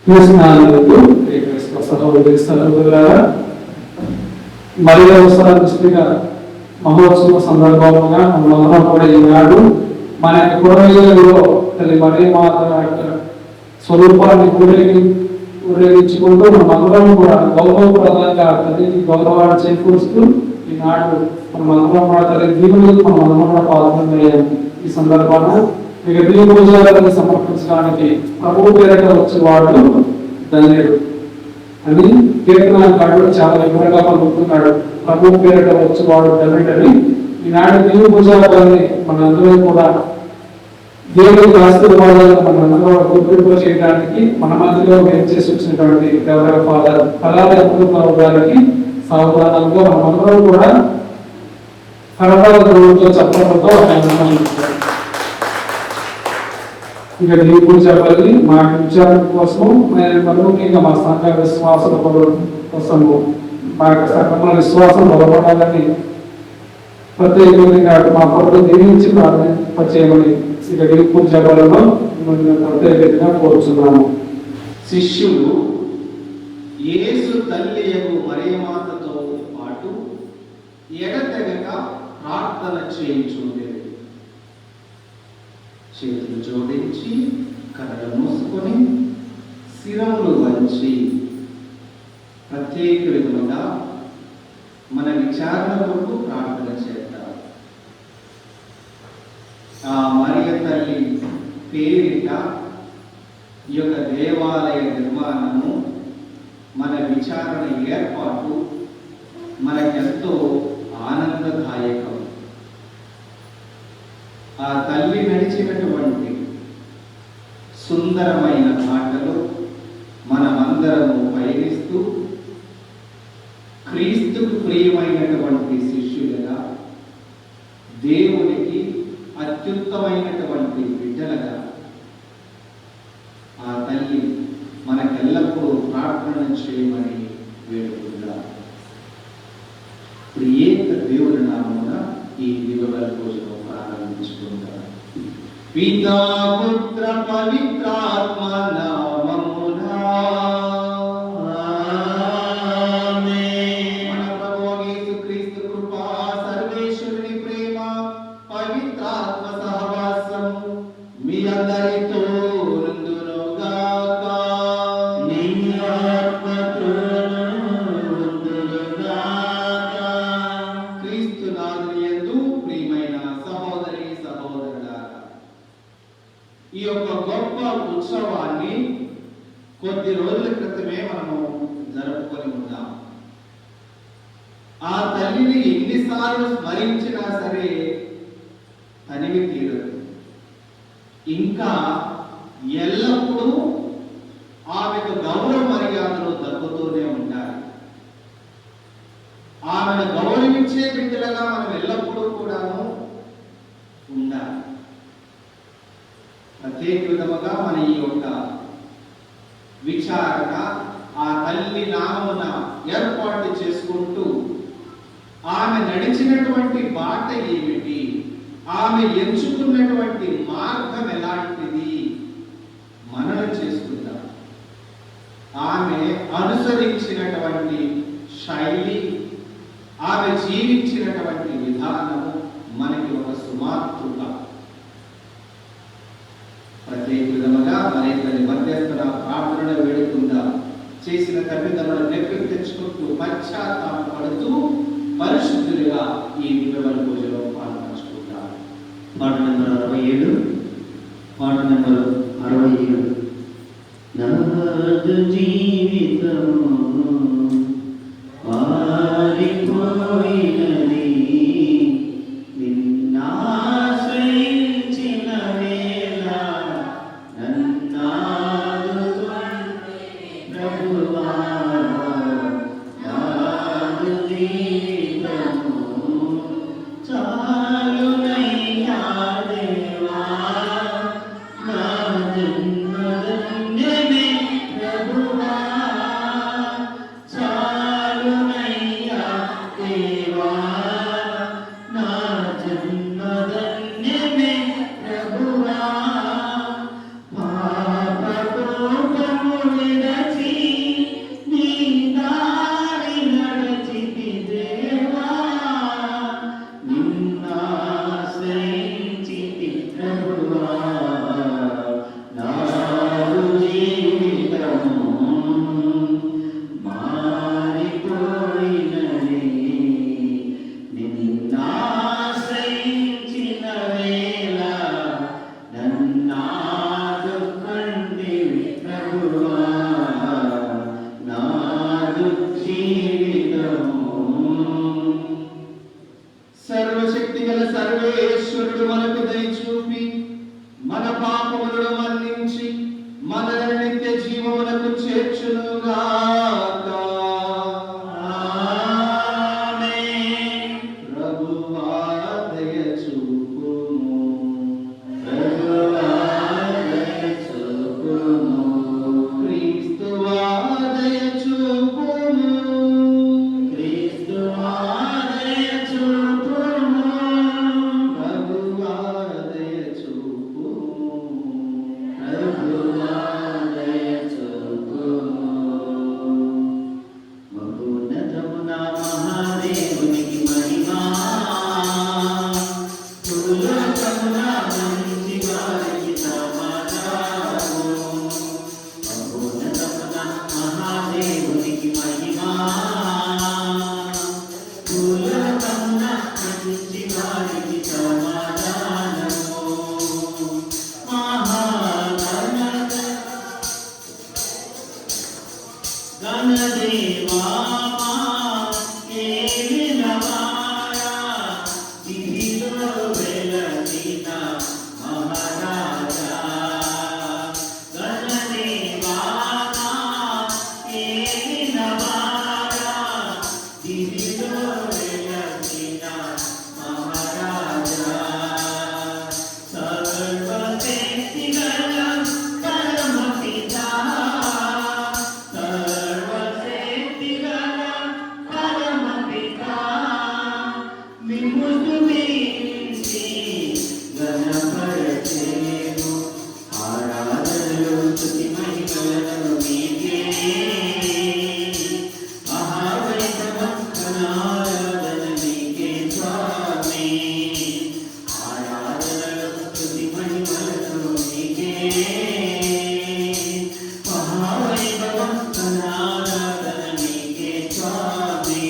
సహోదరులారా, మరి దృష్టిగా మహోత్సవ సందర్భంగా మనందరం కూడా ఈనాడు మన యొక్క పూర్వీకులలో తల్లి మరి మాత స్వరూపాన్ని ఊరేగించుకుంటూ మనమందరం కూడా గౌరవప్రదంగా తల్లికి గౌరవాన్ని చేకూరుస్తూ ఈనాడు మనమందరం కూడా తల్లి దీవులకు మనమందరం కూడా పాల్గొనలేము. ఈ సందర్భాన్ని ఇక దీని పూజలను సమర్పించడానికి ప్రభువు పేరట వచ్చేవాడు ధన్యుడు అని కీర్తనకారుడు చాలా వివరంగా పలుకుతున్నాడు. ప్రభువు పేరట వచ్చేవాడు ధన్యుడని. ఈనాడు దీని పూజలని మనందరం కూడా దేవుడికి ఆశీర్వాదాలను మనందరూ గుర్తింపు చేయడానికి మన మధ్యలో చేసి వచ్చినటువంటి ఫాదర్ కళారావు గారికి సావధానంగా మనమందరం కూడా కరతాల దేవుడితో చెప్పడంతో ఇక దీపుడు చెప్పాలి. మా విచారణ కోసం ముఖ్యంగా మా సంఘ విశ్వాసం కోసము మా యొక్క సంఘంలో విశ్వాసం బలపడాలని ప్రత్యేకంగా మా కొరకు దీవించి చేయమని ఇక దీపుడు చెప్పాలలో ప్రత్యేకంగా కోరుచున్నాము. శిష్యులు యేసు తల్లి మరియమాతతో పాటు ఎడతెగక ప్రార్థన చేయించుండేది. చేతులు జోడించి కళ్ళను మూసుకొని శిరములు వంచి ప్రత్యేక విధంగా మన విచారణ కొరకు ప్రార్థన చేద్దాం. ఆ మరియ తల్లి పేరిట ఈ యొక్క దేవాలయ నిర్మాణము, మన విచారణ ఏర్పాటు మనకెంతో ఆనందదాయకం. ఆ తల్లి నడిచినటువంటి సుందరమైన మాటలు మనమందరము పయనిస్తూ క్రీస్తుకు ప్రియమైనటువంటి శిష్యులుగా, దేవునికి అత్యుత్తమైనటువంటి బిడ్డలుగా ఆ తల్లి మనకెల్లప్పుడూ ప్రార్థన చేయమని వేడుకుందా. ప్రియేక దేవుని నామమున ఈ దివ్యబలి పూజను ప్రారంభించుకుంటారు. పితా పుత్ర పవిత్రాత్మ నామమునా ఆమేన్. మన ప్రభువు యేసుక్రీస్తు కృప, సర్వేశ్వరుని ప్రేమ, పవిత్రాత్మ సహవాసం మీ అందరితో నుండునుగాక. నీ ఆత్మతోను నుండునుగాక. క్రీస్తు నాథుని యందు ప్రియమైన సహోదరి సహోదరులారా, ఈ యొక్క గొప్ప ఉత్సవాన్ని కొద్ది రోజుల క్రితమే మనము జరుపుకొని ఉన్నాం. ఆ తల్లిని ఎన్నిసార్లు స్మరించినా సరే తనివి తీరదు. ఇంకా ఎల్లప్పుడూ ఆమెకు గౌరవ మర్యాదలు దక్కుతూనే ఉంటాయి. ఆమెను గౌరవించే బిడ్డలుగా మనం ఎల్లప్పుడూ కూడాను ఉండాలి. ప్రత్యేక విధముగా మన ఈ యొక్క విచారణ ఆ తల్లి నామమున ఏర్పాటు చేసుకుంటూ ఆమె నడిచినటువంటి బాట ఏమిటి, ఆమె ఎంచుకున్నటువంటి మార్గం ఎలాంటిది మననం చేసుకుందాం. ఆమె అనుసరించినటువంటి శైలి, ఆమె జీవించినటువంటి విధానము మనకి ఒక సుమాతృక. ప్రత్యేక విధముగా మరి మధ్యస్థన ప్రార్థన వేడుకుందాం. చేసిన తప్పిదములను నెప్పి తెచ్చుకుంటూ పశ్చాత్తాపడుతూ పరిశుద్ధులుగా ఈ దివ్యబలి పూజలో పాల్పంచుకుంటాం. పాట నెంబర్ 67. పాట నెంబర్ 67. నాదు జీవితము మారిపోయినది, నిన్నాశ్రయించిన వేళ నన్నాదుకొంటివి ప్రభువా. నాదు జీవితము సర్వశక్తి గల సర్వేశ్వరుడు మనకు దయచూపి మన పాపములను మన్నించి మనల్ని నిత్య జీవమునకు చేర్చునుగాక. ఆమేన్. ప్రభువా దయచూపుము, ప్రభువా దయచూపుము, క్రీస్తువా దయచూపుము, క్రీస్తువా దయచూపుము, ప్రభువా దయచూపుము, ప్రభువా దయచూపుము. మహోన్నతమున మహాదేవునికి మహిమా, భూలోకమున మంచి వారికి సమాధానము. మహోన్నతమున మహాదేవునికి మహిమా, భూలోకమున మంచి వారికి సమాధానము. మహాగణత గణదేవా ఏలినవాడా, దివిలో వెలసిన మహారాజా. గణదేవా ఏలినవాడా, దివిలో వెలసిన మహారాజా. సర్వశక్తి గల పరమపితా, సర్వశక్తి గల పరమపితా, మిమ్ము స్తుతించి ఘనపరచెదము. ఆరాధనలు స్తుతి మహిమలను మీకే, మహావైభవం ఆరాధన మీకే స్వామి. ఆరాధనలు స్తుతి మహిమలను మీకే, మహావైభవం ఆరాధన మీకే స్వామి.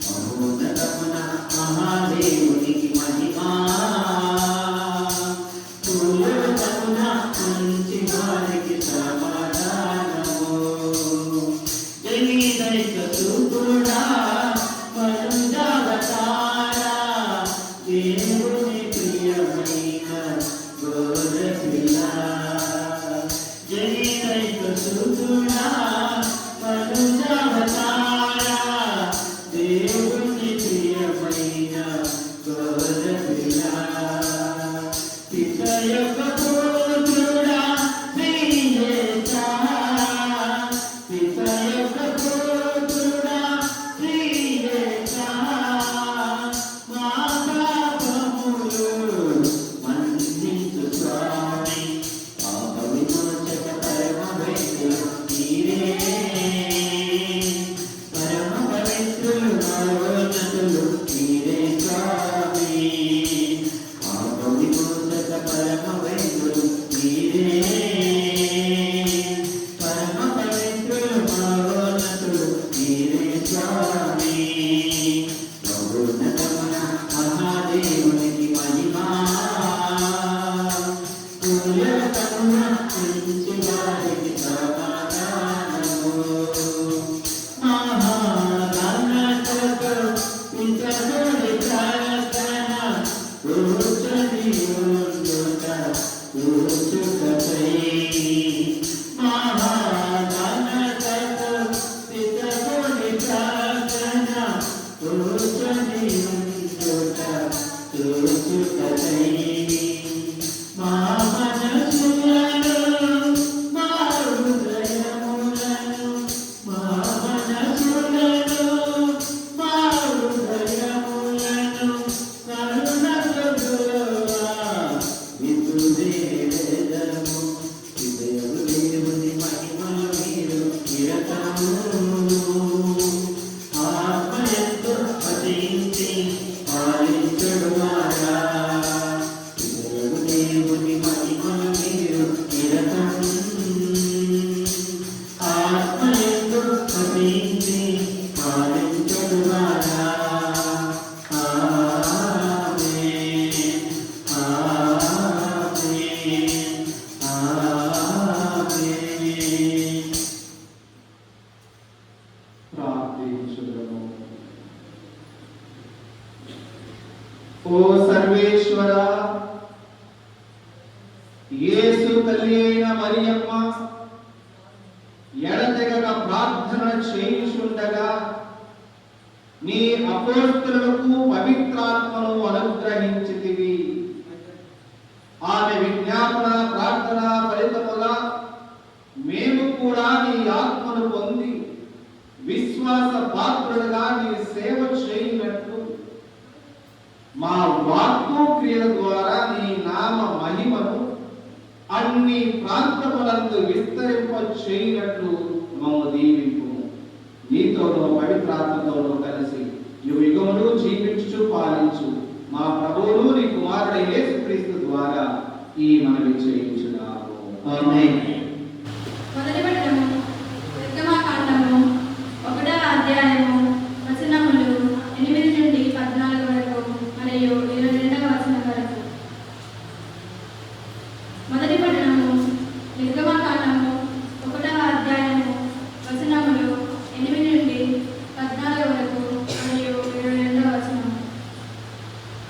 మహోన్నతమున మహాదేవునికి మహిమా, భూలోకమున మంచి వారికి సమాధానము. జనిదైక సూతుడా మనుజావతారా, దేవుని ప్రియమైన గోరపిల్ల. జనిదైక సూతుడా మనుజావతారా, దేవుని ప్రియమైన గోరపిల్ల. పిత యొక్క పుత్రుడా శ్రీయేసా, పిత యొక్క పుత్రుడా శ్రీయేసా, మా పాపములు మన్నించు స్వామి. పాప విమోచక పరమ వైద్యుడు నీవే, పరమ పవిత్రులు మహోన్నతులు నీవే స్వామి. పాప విమోచక పరమ వైద్యుడు నీవే, పరమ పవిత్రులు మహోన్నతులు నీవే స్వామి. మహోన్నతమున మహాదేవునికి మహిమా, భూలోకమున మంచి వారికి సమాధానము. మహాగణతకు పితరుడి ప్రార్థన, కూర్చొని ఉండుట కూర్చుటకై. మహాగణతకు పితరుడి ప్రార్థన, కూర్చొని ఉండుట కూర్చుటకై. మా మనసులను, మా హృదయములను, మా మనసులను, మా హృదయములను కరుణగొలువా వితుదేదము. హృదయము దేవుని మహిమలు మీరు నిరతము, ఆత్మయంతో పఠించి పాలించుడువారా. ఓ సర్వేశ్వర, యేసు తల్లి అయిన మరియమ్మ ఎడతెగక ప్రార్థన చేయుచుండగా నీ అపోస్తలులకు పవిత్రాత్మను అనుగ్రహించితివి. ఆమె విజ్ఞాపన ప్రార్థన ఫలితముగా మేము కూడా నీ ఆత్మను పొంది విశ్వాస పాత్రులుగా నీ సేవ చేయునట్లు మా వాక్కు క్రియల ద్వారా నీ నామ మహిమను అన్ని ప్రాంతములందు విస్తరింప చేయునట్లు మమ్ము దీవింపు. నీతోనూ పవిత్రాత్మతోనూ కలిసి యుగములు జీవించు పాలించు మా ప్రభువును నీ కుమారుడైన యేసుక్రీస్తు ద్వారా ఈ మనవి చేయించున్నాము. ఆమేన్. మొదటి పట్టణము నిర్గమకాండము 1వ అధ్యాయము వచనములు 8 నుండి 14 వరకు మరియు 22వ వచనం వరకు. మొదటి పట్టణము నిర్గమకాండము 1వ అధ్యాయము వచనములు 8 నుండి 14 వరకు మరియు 22వ వచనం.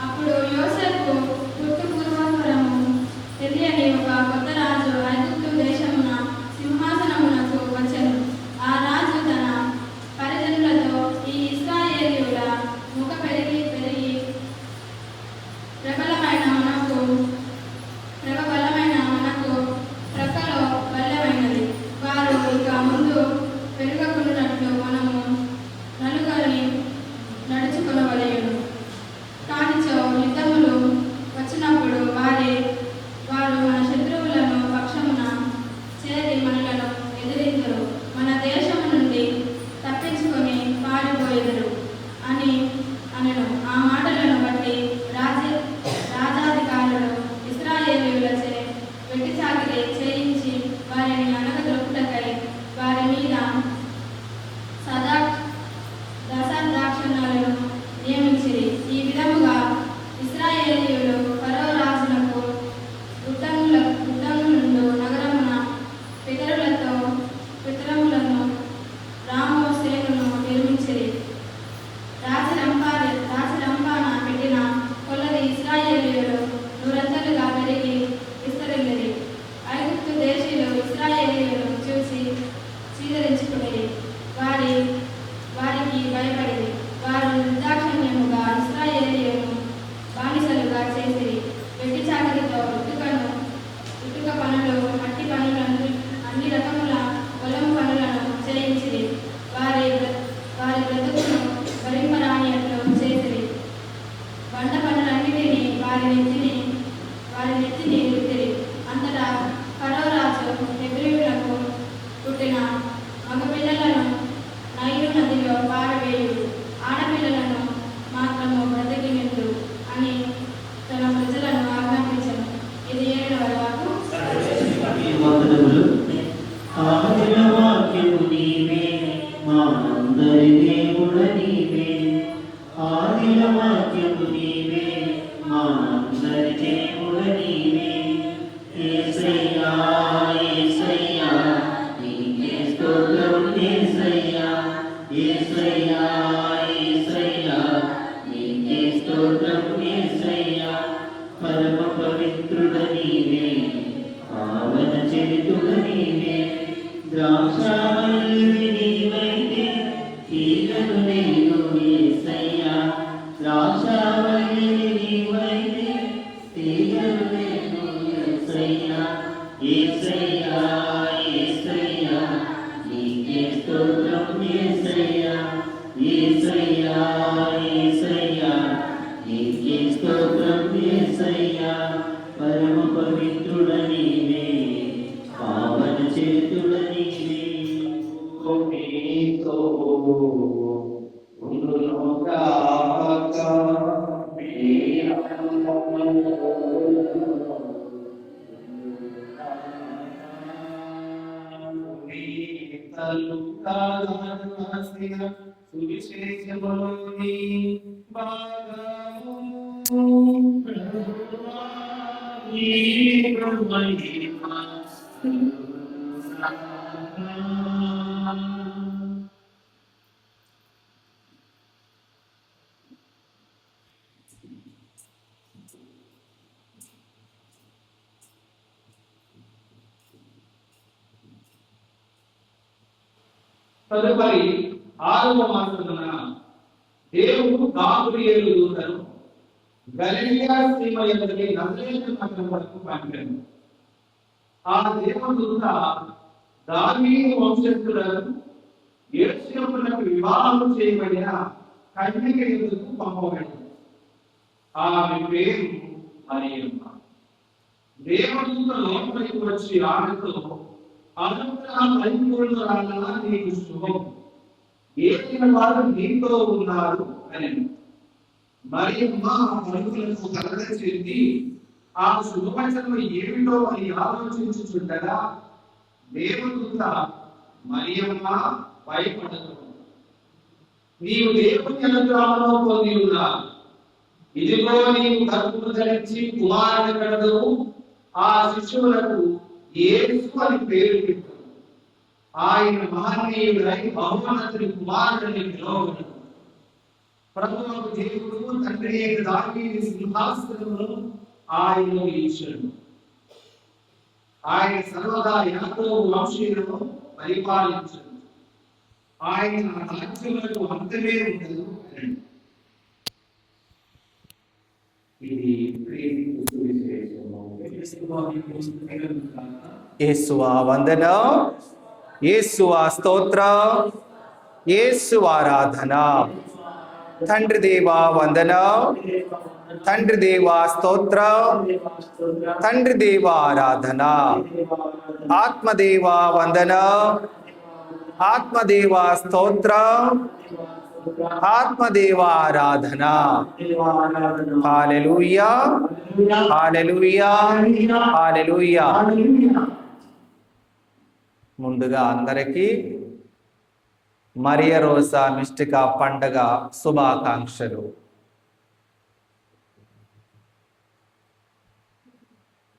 అప్పుడు యోసేపు పూర్వపురము తెలియని ఒక కొత్త రాజు ఐగుప్తు దేశమున సింహాసనమునకు వచ్చెను. ఆ రాజు తన పరిజనులతో, ఈ ఇశ్రాయేలీయుల ముఖ పెరిగి ప్రబలమైన మనకు ప్రక్కలో బల్లమైనది. వారు ఇక ముందు పెరగకున్నట్లు మనము నలుగురిని నడుచుకొనవలెను. కానిచో యుద్ధములు వచ్చినప్పుడు వారు మన శత్రువులను పక్షమున చేరి మనలను ఎదిరింతురు, మన దేశము నుండి తప్పించుకొని పారిపోయేదురు అని అనెను. ఆ మాటలను బట్టి రాజాధికారులు ఇశ్రాయేలీయులచే వెట్టిచాకిరి చేయించి వారిని అనగదొక్కుటకై వారి మీద దశదాక్షిణ్యాలను నియమించిరి. ఈ విధముగా ఇశ్రాయేలీయులు ఫరో రాజునకు యుద్ధమునందు నగరమున పితరములను రామోసేనును నిర్మించిరి. రాజరంపాన పెట్టిన కొలది ఇశ్రాయేలీయులు నూరంతలుగా పెరిగి విస్తరిల్లిరి. ఐగుప్తు దేశీయులు ఇశ్రాయేలీయులను చూసి చీదరించుకునిరి. వారికి భయపడిరి. వారు నిర్దాక్షిణ్యముగా ఇశ్రాయేలీయులను బానిసలుగా చేసిరి. వెట్టి చాకరితో ఇటుక పనులు, మట్టి పనులను, అన్ని రకముల పొలం పనులను చేయించిరి. వారి బ్రతుకును భరింపరానియట్లు చేసిరి. బండ పనులన్నిటినీ వారి నెత్తిని రుద్దిరి. అంతటా ఫరో రాజు హెబ్రీయులకు పుట్టిన మగపిల్లలను నైలు నదిలో పారవేయుడు, ఆడపిల్లలను మాత్రము బ్రతికినిండు అని తన ప్రజలను ఆజ్ఞాపించను. ఇది 7వ వాక్కు. వందనములు. ఆదిల వాక్యము నీవే, మా అందరి దేవుడ నీవే. ఆదిల వాక్యము నీవే, మా అందరి దేవుడ నీవే. యేసయ్యా, యేసయ్యా, నీకే స్తోత్రం. యేసయ్యా, యేసయ్యా, యేసయ్యా, నీకే స్తోత్రం. యేసయ్యా, పరమ పవిత్రుడ నీవే, పావన చరితుడ నీవే. ద్రాక్షావల్లి నీవైతే తీగను నేను యేసయ్యా. ద్రాక్షావల్లి నీవైతే తీగను నేను యేసయ్యా. యేసయ్యా, యేసయ్యా, నీకే స్తోత్రం. యేసయ్యా, యేసయ్యా, యేసయ్యా, నీకే స్తోత్రం. యేసయ్యా, పరమ పవిత్రుడ నీవే, పావన చరితుడ నీవే. మీతో ఉండునుగాక. సువిశేషములోని భాగము తదుపరి 6వ మాసమున దేవుడు గాబ్రియేలు దూతను గలిలయ సీమ యందలి నజరేతు నగరం వరకు పంపాడు. ఆ దేవదూత దావీదు వంశస్థులను యేసునకు వివాహం చేయబడిన కన్యక యొద్దకు పంపబడింది. ఆమె పేరు మరియమ్మ. దేవదూత లోపలికి వచ్చి ఆమెతో, అనుగ్రహ పరిపూర్ణురాలా నీకు శుభం, ఏలిన వారు నీతో ఉన్నారు అని. మరియమ్మ ఆ పలుకులకు కలగ చెంది ఆ శుభవచనం ఏమిటో అని ఆలోచించుచుండగా దేవదూత, మరియమ్మ భయపడకు, నీవు దేవుని అనుగ్రహంలో పొంది ఉన్నావు. ఇదిగో నీవు గర్భము ధరించి కుమారుని కడదువు. ఆ శిశువులకు యేసు అని పేరు పెట్టు. ఆయన మహనీయుడై బహుమతుని కుమారుడిని పిలువబడును. ప్రభువు దేవుడు తండ్రి అయిన దావీదు సింహాసనమును ఆయనకు ఇచ్చెను. ఆయన సర్వదా యాకోబు వంశీయులను పరిపాలించును. ఆయన రాజ్యములకు అంతమే ఉండదు. ఇది క్రీస్తు సువిశేషము. యేసువా వందనం, యేసువా స్తోత్రం, యేసు ఆరాధన. తండ్రి దేవా వందనం, తండ్రి దేవా స్తోత్రం, తండ్రి దేవా ఆరాధన. ఆత్మదేవా వందనం, ఆత్మదేవా స్తోత్రం, ఆత్మదేవా ఆరాధన. హల్లెలూయా, హల్లెలూయా, హల్లెలూయా. ముందుగా అందరికీ మరియ రోజా మిస్టికా పండగ శుభాకాంక్షలు.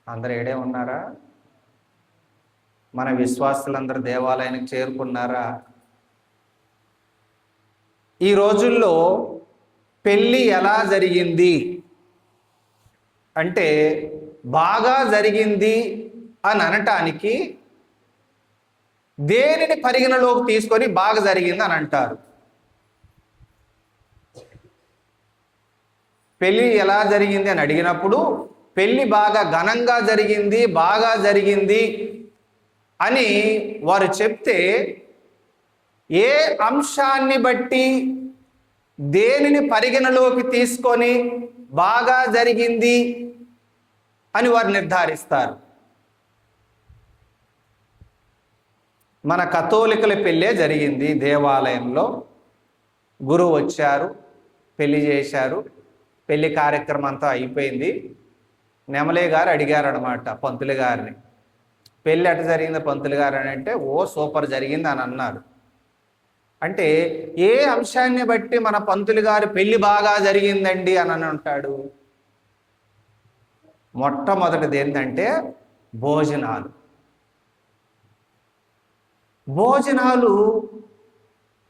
అందరు ఏడే ఉన్నారా? మన విశ్వాసులందరూ దేవాలయానికి చేరుకున్నారా? ఈ రోజుల్లో పెళ్ళి ఎలా జరిగింది అంటే బాగా జరిగింది అని అనటానికి దేనిని పరిగణలోకి తీసుకొని బాగా జరిగింది అని అంటారు. పెళ్ళి ఎలా జరిగింది అని అడిగినప్పుడు పెళ్ళి బాగా ఘనంగా జరిగింది, బాగా జరిగింది అని వారు చెప్తే ఏ అంశాన్ని బట్టి దేనిని పరిగణలోకి తీసుకొని బాగా జరిగింది అని వారు నిర్ధారిస్తారు. మన కథోలికల పెళ్ళే జరిగింది. దేవాలయంలో గురువు వచ్చారు, పెళ్లి చేశారు, పెళ్లి కార్యక్రమం అంతా అయిపోయింది. నెమలే గారు అడిగారు అనమాట పంతులు గారిని, పెళ్ళి ఎట్ట జరిగింది పంతులు గారు అని అంటే, ఓ సూపర్ జరిగింది అని అన్నారు. అంటే ఏ అంశాన్ని బట్టి మన పంతులు గారు పెళ్లి బాగా జరిగిందండి అని అంటాడు? మొట్టమొదటిది ఏంటంటే భోజనాలు. భోజనాలు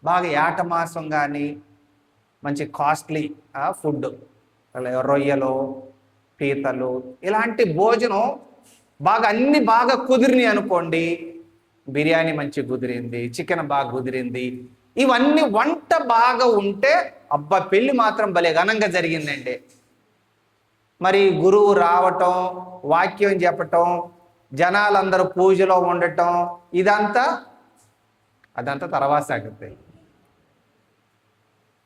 బాగా ఏట మాసం కానీ మంచి కాస్ట్లీ ఫుడ్, రొయ్యలు, పీతలు, ఇలాంటి భోజనం బాగా అన్ని బాగా కుదిరినాయి అనుకోండి. బిర్యానీ మంచి కుదిరింది, చికెన్ బాగా కుదిరింది, ఇవన్నీ వంట బాగా ఉంటే అబ్బా పెళ్ళి మాత్రం భలే ఘనంగా జరిగిందండి. మరి గురువు రావటం, వాక్యం చెప్పటం, జనాలందరూ పూజలో ఉండటం, అదంతా తర్వాత సంగతి.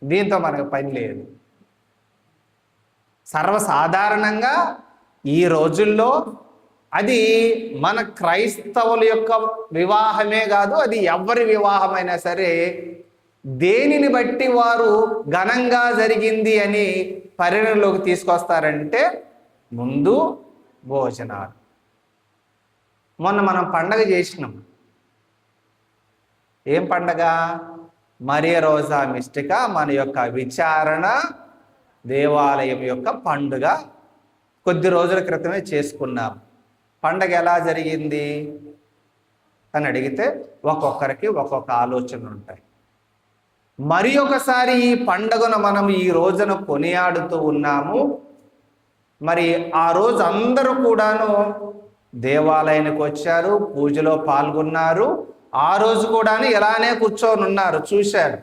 దీంతో మనకు పని లేదు. సర్వసాధారణంగా ఈ రోజుల్లో అది మన క్రైస్తవుల యొక్క వివాహమే కాదు, అది ఎవరి వివాహమైనా సరే దేనిని బట్టి వారు ఘనంగా జరిగింది అని పరిగణలోకి తీసుకొస్తారంటే ముందు భోజనాలు. మొన్న మనం పండగ చేసినాం. ఏం పండగ? మరియ రోజా మిస్టికా, మన యొక్క విచారణ దేవాలయం యొక్క పండుగ కొద్ది రోజుల క్రితమే చేసుకున్నాం. పండగ ఎలా జరిగింది అని అడిగితే ఒక్కొక్కరికి ఒక్కొక్క ఆలోచనలు ఉంటాయి. మరి ఒకసారి ఈ పండుగను మనం ఈ రోజున కొనియాడుతూ ఉన్నాము. మరి ఆ రోజు అందరూ కూడాను దేవాలయానికి వచ్చారు, పూజలో పాల్గొన్నారు. ఆ రోజు కూడా ఇలానే కూర్చొని ఉన్నారు, చూశారు.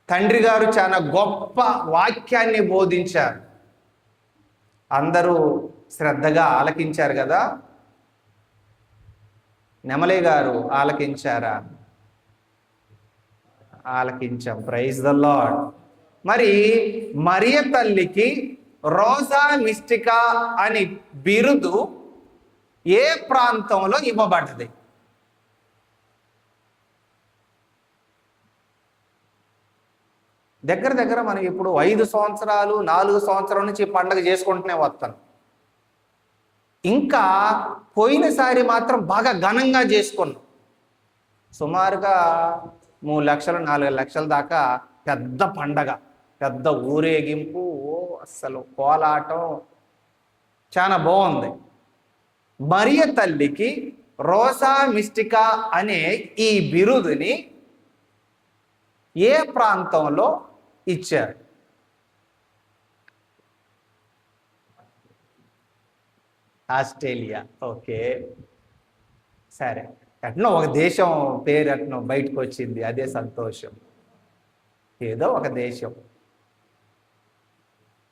తండ్రి గారు చాలా గొప్ప వాక్యాన్ని బోధించారు. అందరూ శ్రద్ధగా ఆలకించారు కదా. నెమలి గారు ఆలకించారా? ఆలకించాం. Praise the Lord. మరి మరియ తల్లికి రోజా మిస్టికా అని బిరుదు ఏ ప్రాంతంలో ఇవ్వబడ్డది? దగ్గర దగ్గర మనం ఇప్పుడు 5 సంవత్సరాలు 4 సంవత్సరాల నుంచి ఈ పండుగ చేసుకుంటూనే వస్తాను. ఇంకా పోయినసారి మాత్రం బాగా ఘనంగా చేసుకున్నాం. సుమారుగా 3 లక్షలు 4 లక్షల దాకా పెద్ద పండగ, పెద్ద ఊరేగింపు, అసలు కోలాటం, చాలా బాగుంది. మరియ తల్లికి రోజా మిస్టికా అనే ఈ బిరుదుని ఏ ప్రాంతంలో ఇచ్చారు? ఆస్ట్రేలియా. ఓకే, సరే. ఎట్నో ఒక దేశం పేరు ఎట్నో బయటకు వచ్చింది, అదే సంతోషం. ఏదో ఒక దేశం.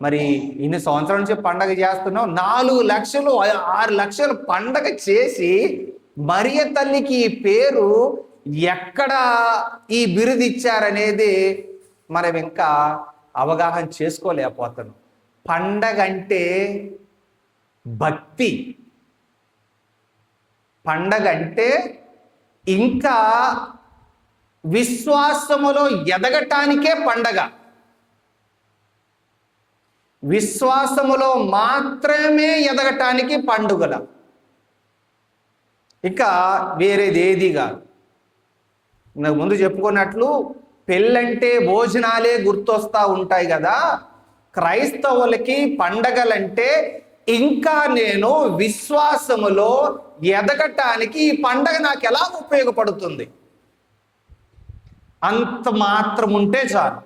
మరి ఇన్ని సంవత్సరాల నుంచి పండగ చేస్తున్నాం, 4 లక్షలు 6 లక్షలు పండగ చేసి మరియ తల్లికి ఈ పేరు ఎక్కడ ఈ బిరుదు ఇచ్చారనేది మనం ఇంకా అవగాహన చేసుకోలేకపోతున్నాం. పండగ అంటే భక్తి, పండగ అంటే ఇంకా విశ్వాసములో ఎదగటానికే పండగ. విశ్వాసములో మాత్రమే ఎదగటానికి పండుగల, ఇక వేరేది ఏది కాదు. నాకు ముందు చెప్పుకున్నట్లు పెళ్ళంటే భోజనాలే గుర్తొస్తూ ఉంటాయి కదా. క్రైస్తవులకి పండగలంటే ఇంకా నేను విశ్వాసములో ఎదగటానికి ఈ పండగ నాకు ఎలా ఉపయోగపడుతుంది అంత మాత్రం ఉంటే చాలు.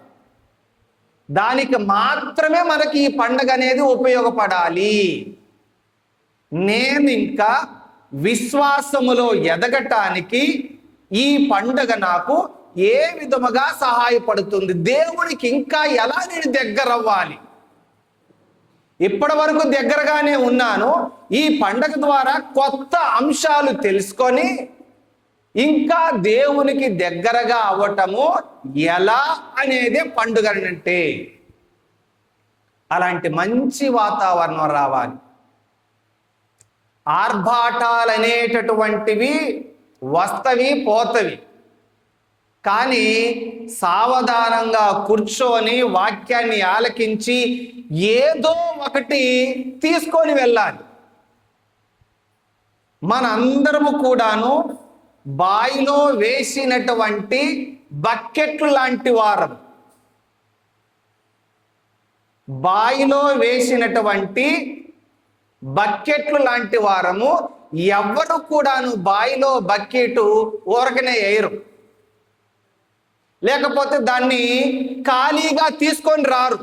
దానికి మాత్రమే మనకి ఈ పండగ అనేది ఉపయోగపడాలి. నేను ఇంకా విశ్వాసములో ఎదగటానికి ఈ పండగ నాకు ఏ విధముగా సహాయపడుతుంది, దేవునికి ఇంకా ఎలా నేను దగ్గర అవ్వాలి. ఇప్పటి వరకు దగ్గరగానే ఉన్నాను, ఈ పండగ ద్వారా కొత్త అంశాలు తెలుసుకొని ఇంకా దేవునికి దగ్గరగా అవ్వటము ఎలా అనేదే పండుగ అంటే. అలాంటి మంచి వాతావరణం రావాలి. ఆర్భాటాలు అనేటటువంటివి వస్తవి పోతవి, కానీ సావధానంగా కూర్చొని వాక్యాన్ని ఆలకించి ఏదో ఒకటి తీసుకొని వెళ్ళాలి. మనందరము కూడాను బాయిలో వేసినటువంటి బకెట్లు లాంటి వారం. బాయిలో వేసినటువంటి బకెట్లు లాంటి వారము. ఎవరు కూడాను బాయిలో బకెట్ ఊరకనే వేయరు, లేకపోతే దాన్ని ఖాళీగా తీసుకొని రారు.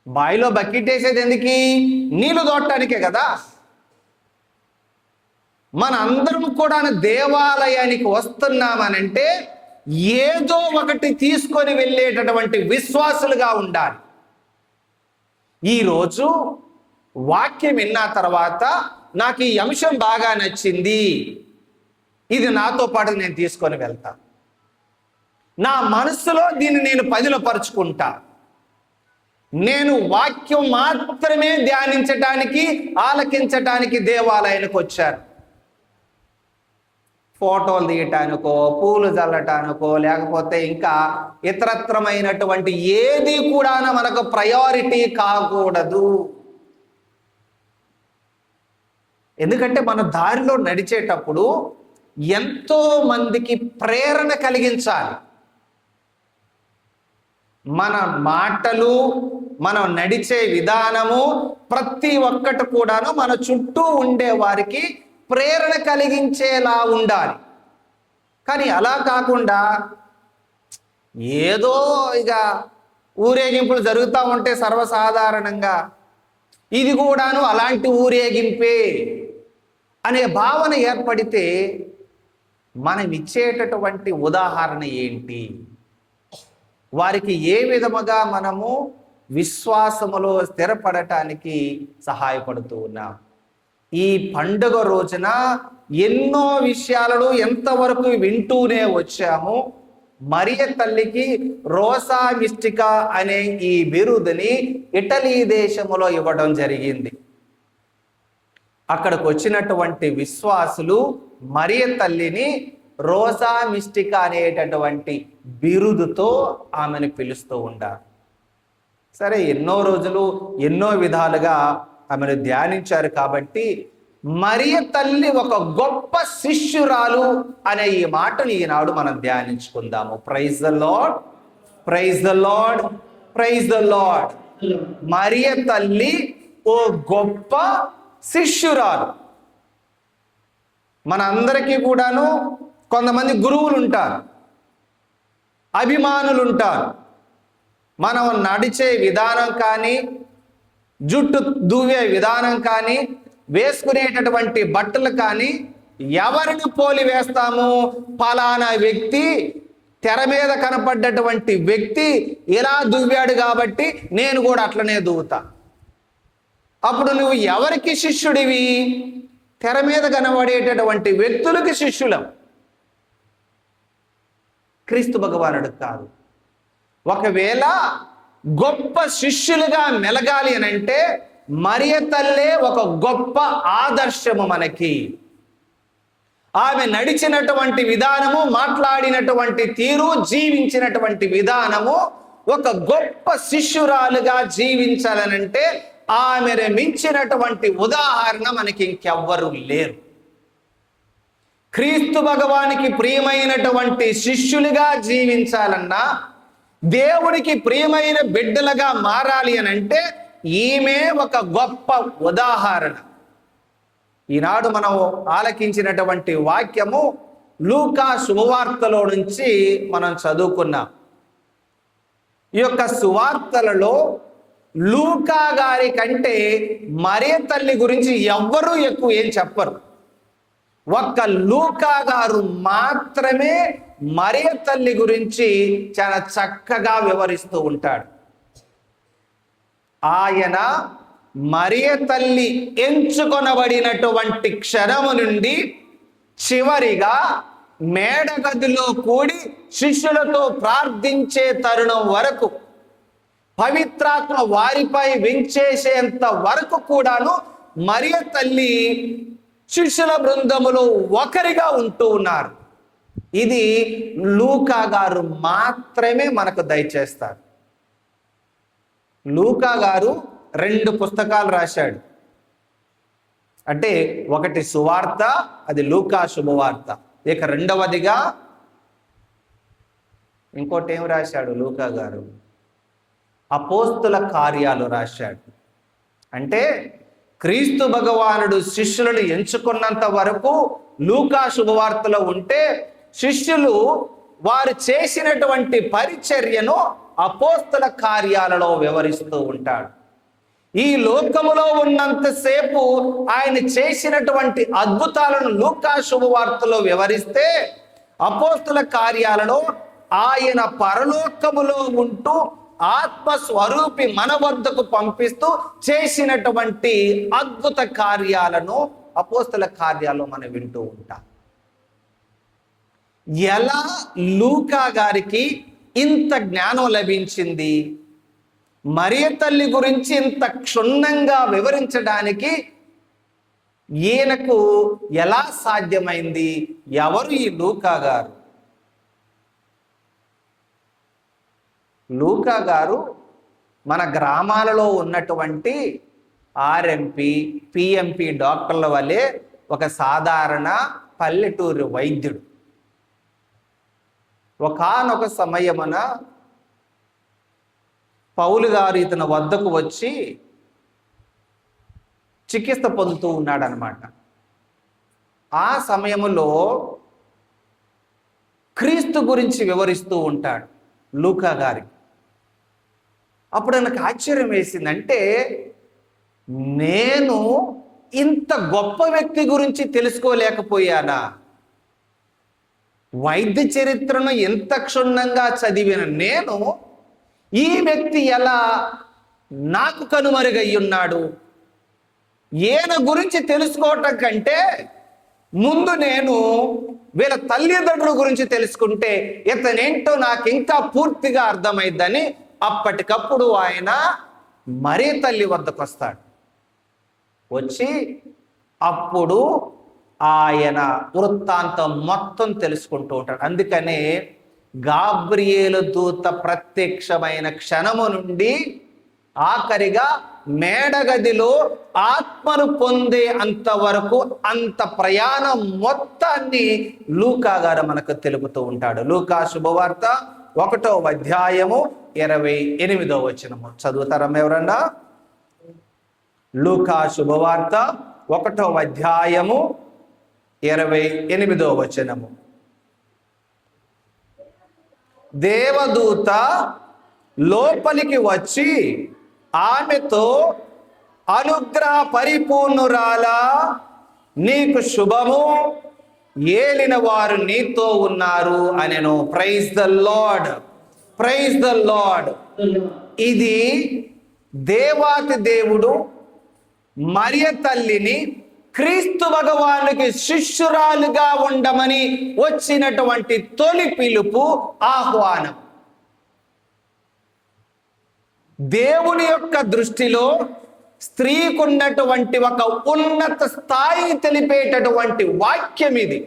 బాయిలో బకెట్ వేసేది ఎందుకు? నీళ్లు తోడటానికే కదా. మన అందరం కూడా దేవాలయానికి వస్తున్నామనంటే ఏదో ఒకటి తీసుకొని వెళ్ళేటటువంటి విశ్వాసులుగా ఉండాలి. ఈరోజు వాక్యం విన్న తర్వాత నాకు ఈ అంశం బాగా నచ్చింది, ఇది నాతో పాటు నేను తీసుకొని వెళ్తా, నా మనసులో దీన్ని నేను పదిలపరుచుకుంటా. నేను వాక్యం మాత్రమే ధ్యానించటానికి ఆలకించటానికి దేవాలయానికి వచ్చాను. ఫోటోలు తీయటానికో పూలు చల్లటానికో లేకపోతే ఇంకా ఇతరత్రమైనటువంటి ఏది కూడా మనకు ప్రయారిటీ కాకూడదు. ఎందుకంటే మన దారిలో నడిచేటప్పుడు ఎంతో మందికి ప్రేరణ కలిగించాలి. మన మాటలు, మనం నడిచే విధానము ప్రతి ఒక్కటి కూడాను మన చుట్టూ ఉండే వారికి ప్రేరణ కలిగించేలా ఉండాలి. కానీ అలా కాకుండా ఏదో ఇక ఊరేగింపులు జరుగుతూ ఉంటే సర్వసాధారణంగా ఇది కూడాను అలాంటి ఊరేగింపే. అనే భావన ఏర్పడితే మనం ఇచ్చేటటువంటి ఉదాహరణ ఏంటి? వారికి ఏ విధముగా మనము విశ్వాసములో స్థిరపడటానికి సహాయపడుతూ ఉన్నాం? ఈ పండుగ రోజున ఎన్నో విషయాలను ఎంతవరకు వింటూనే వచ్చాము. మరియ తల్లికి రోసా మిస్టికా అనే ఈ బిరుదుని ఇటలీ దేశములో ఇవ్వడం జరిగింది. అక్కడికి వచ్చినటువంటి విశ్వాసులు మరియ తల్లిని రోసా మిస్టికా అనేటటువంటి బిరుదుతో ఆమెను పిలుస్తూ ఉంటారు. సరే, ఎన్నో రోజులు ఎన్నో విధాలుగా ఆమెను ధ్యానించారు కాబట్టి మరియ తల్లి ఒక గొప్ప శిష్యురాలు అనే ఈ మాటను ఈనాడు మనం ధ్యానించుకుందాము. Praise the Lord, praise the Lord, praise the Lord. మరియ తల్లి ఓ గొప్ప శిష్యురాలు. మన అందరికీ కూడాను కొంతమంది గురువులు ఉంటారు, అభిమానులు ఉంటారు. మనం నడిచే విధానం కానీ, జుట్టు దువ్వే విధానం కానీ, వేసుకునేటటువంటి బట్టలు కానీ ఎవరిని పోలి వేస్తాము? ఫలానా వ్యక్తి, తెర మీద కనపడ్డటువంటి వ్యక్తి ఇలా దువ్వాడు కాబట్టి నేను కూడా అట్లనే దువ్వుతా. అప్పుడు నువ్వు ఎవరికి శిష్యుడివి? తెర మీద కనబడేటటువంటి వ్యక్తులకి శిష్యులం, క్రీస్తు భగవానుడు కాదు. ఒకవేళ గొప్ప శిష్యులుగా మెలగాలి అని అంటే మరియ తల్లే ఒక గొప్ప ఆదర్శము మనకి. ఆమె నడిచినటువంటి విధానము, మాట్లాడినటువంటి తీరు, జీవించినటువంటి విధానము ఒక గొప్ప శిష్యురాలుగా జీవించాలనంటే ఆమెను మించినటువంటి ఉదాహరణ మనకి ఇంకెవ్వరూ లేరు. క్రీస్తు భగవానికి ప్రియమైనటువంటి శిష్యులుగా జీవించాలన్నా, దేవుడికి ప్రియమైన బిడ్డలుగా మారాలి అని అంటే ఈమె ఒక గొప్ప ఉదాహరణ. ఈనాడు మనం ఆలకించినటువంటి వాక్యము లూకా శుభవార్తలో నుంచి మనం చదువుకున్నాం. ఈ యొక్క సువార్తలలో లూకా గారి కంటే మరియ తల్లి గురించి ఎవ్వరూ ఎక్కువ ఏం చెప్పరు. ఒక్క లూకా గారు మాత్రమే మరియ తల్లి గురించి చాలా చక్కగా వివరిస్తూ ఉంటాడు. ఆయన మరియ తల్లి ఎంచుకొనబడినటువంటి క్షణము నుండి చివరిగా మేడగదిలో కూడి శిష్యులతో ప్రార్థించే తరుణం వరకు, పవిత్రాత్మ వారిపై వెంచేసేంత వరకు కూడాను మరియ తల్లి శిష్యుల బృందములో ఒకరిగా ఉంటూ ఉన్నారు. ఇది లూకా గారు మాత్రమే మనకు దయచేస్తారు. లూకా గారు 2 పుస్తకాలు రాశాడు. అంటే ఒకటి సువార్త, అది లూకా శుభవార్త. ఇక రెండవదిగా ఇంకోటి ఏం రాశాడు లూకా గారు? అపోస్తుల కార్యాలు రాశాడు. అంటే క్రీస్తు భగవానుడు శిష్యులను ఎంచుకున్నంత వరకు లూకా శుభవార్తలో ఉంటే, శిష్యులు వారు చేసినటువంటి పరిచర్యను అపోస్తుల కార్యాలలో వివరిస్తూ ఉంటాడు. ఈ లోకములో ఉన్నంతసేపు ఆయన చేసినటువంటి అద్భుతాలను లూకా శుభవార్తలో వివరిస్తే, అపోస్తుల కార్యాలలో ఆయన పరలోకములో ఉంటూ ఆత్మస్వరూపి మన వద్దకు పంపిస్తూ చేసినటువంటి అద్భుత కార్యాలను అపోస్తుల కార్యాల్లో మనం వింటూ ఉంటాం. ఎలా లూకా గారికి ఇంత జ్ఞానం లభించింది? మరియ తల్లి గురించి ఇంత క్షుణ్ణంగా వివరించడానికి ఈయనకు ఎలా సాధ్యమైంది? ఎవరు ఈ లూకా గారు? లూకా గారు మన గ్రామాలలో ఉన్నటువంటి ఆర్ఎంపీ, పిఎంపీ డాక్టర్ల వల్లే ఒక సాధారణ పల్లెటూరు వైద్యుడు. ఒకానొక సమయమున పౌలు గారు ఇతని వద్దకు వచ్చి చికిత్స పొందుతూ ఉన్నాడనమాట. ఆ సమయంలో క్రీస్తు గురించి వివరిస్తూ ఉంటాడు లూకా గారికి. అప్పుడు నాకు ఆశ్చర్యం వేసిందంటే, నేను ఇంత గొప్ప వ్యక్తి గురించి తెలుసుకోలేకపోయానా? వైద్య చరిత్రను ఎంత క్షుణ్ణంగా చదివిన నేను ఈ వ్యక్తి ఎలా నాకు కనుమరుగయ్యున్నాడు? ఈయన గురించి తెలుసుకోవటం కంటే ముందు నేను వీళ్ళ తల్లిదండ్రుల గురించి తెలుసుకుంటే ఇతనేంటో నాకు ఇంకా పూర్తిగా అర్థమైద్దని అప్పటికప్పుడు ఆయన మరీ తల్లి వద్దకు వస్తాడు. వచ్చి అప్పుడు ఆయన వృత్తాంతం మొత్తం తెలుసుకుంటూ ఉంటాడు. అందుకనే గాబ్రియేలు దూత ప్రత్యక్షమైన క్షణము నుండి ఆఖరిగా మేడగదిలో ఆత్మను పొందే అంతవరకు అంత ప్రయాణం మొత్తాన్ని లూకా గారు మనకు తెలుపుతూ ఉంటాడు. లూకా శుభవార్త 1వ అధ్యాయము 28వ వచనము చదువుతారమ్మ ఎవరన్నా? లూకా శుభవార్త 1వ అధ్యాయము 28వ వచనము. దేవదూత లోపలికి వచ్చి ఆమెతో, అనుగ్రహ పరిపూర్ణురాలా, నీకు శుభము, ఏలిన వారు నీతో ఉన్నారు అనెను. Praise the Lord, praise the Lord. ఇది దేవాతి దేవుడు మరియ తల్లిని క్రీస్తు భగవానుకి శిష్యురాలుగా ఉండమని వచ్చినటువంటి తొలి పిలుపు, ఆహ్వానం. దేవుని యొక్క దృష్టిలో స్త్రీకున్నటువంటి ఒక ఉన్నత స్థాయి తెలిపేటటువంటి వాక్యం ఇది.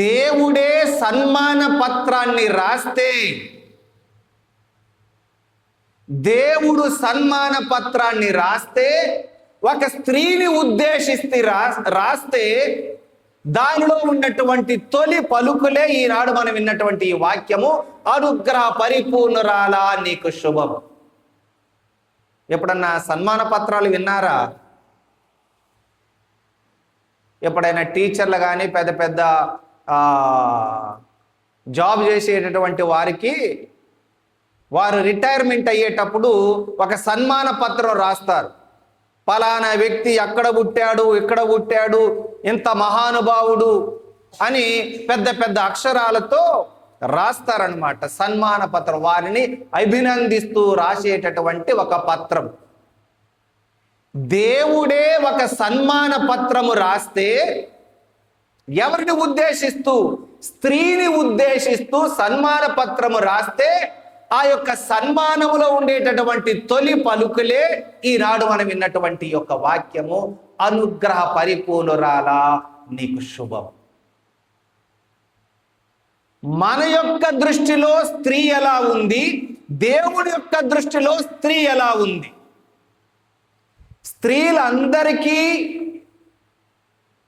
దేవుడే సన్మాన పత్రాన్ని రాస్తే, దేవుడు సన్మాన పత్రాన్ని రాస్తే, ఒక స్త్రీని ఉద్దేశిస్తే రాస్తే దానిలో ఉన్నటువంటి తొలి పలుకులే ఈనాడు మనం విన్నటువంటి ఈ వాక్యము, అనుగ్రహ పరిపూర్ణురాలా నీకు శుభం. ఎప్పుడన్నా సన్మాన పత్రాలు విన్నారా? ఎప్పుడైనా టీచర్లు కానీ పెద్ద పెద్ద జాబ్ చేసేటటువంటి వారికి వారు రిటైర్మెంట్ అయ్యేటప్పుడు ఒక సన్మాన పత్రం రాస్తారు. పలానా వ్యక్తి అక్కడ పుట్టాడు, ఇక్కడ పుట్టాడు, ఇంత మహానుభావుడు అని పెద్ద పెద్ద అక్షరాలతో రాస్తారనమాట సన్మాన పత్రం. వారిని అభినందిస్తూ రాసేటటువంటి ఒక పత్రం. దేవుడే ఒక సన్మాన పత్రము రాస్తే ఎవరిని ఉద్దేశిస్తూ? స్త్రీని ఉద్దేశిస్తూ సన్మాన పత్రము రాస్తే ఆ యొక్క సన్మానములో ఉండేటటువంటి తొలి పలుకులే ఈనాడు మనం విన్నటువంటి యొక్క వాక్యము, అనుగ్రహ పరిపూర్ణురాలా నీకు శుభం. మన యొక్క దృష్టిలో స్త్రీ ఎలా ఉంది, దేవుని యొక్క దృష్టిలో స్త్రీ ఎలా ఉంది? స్త్రీలందరికీ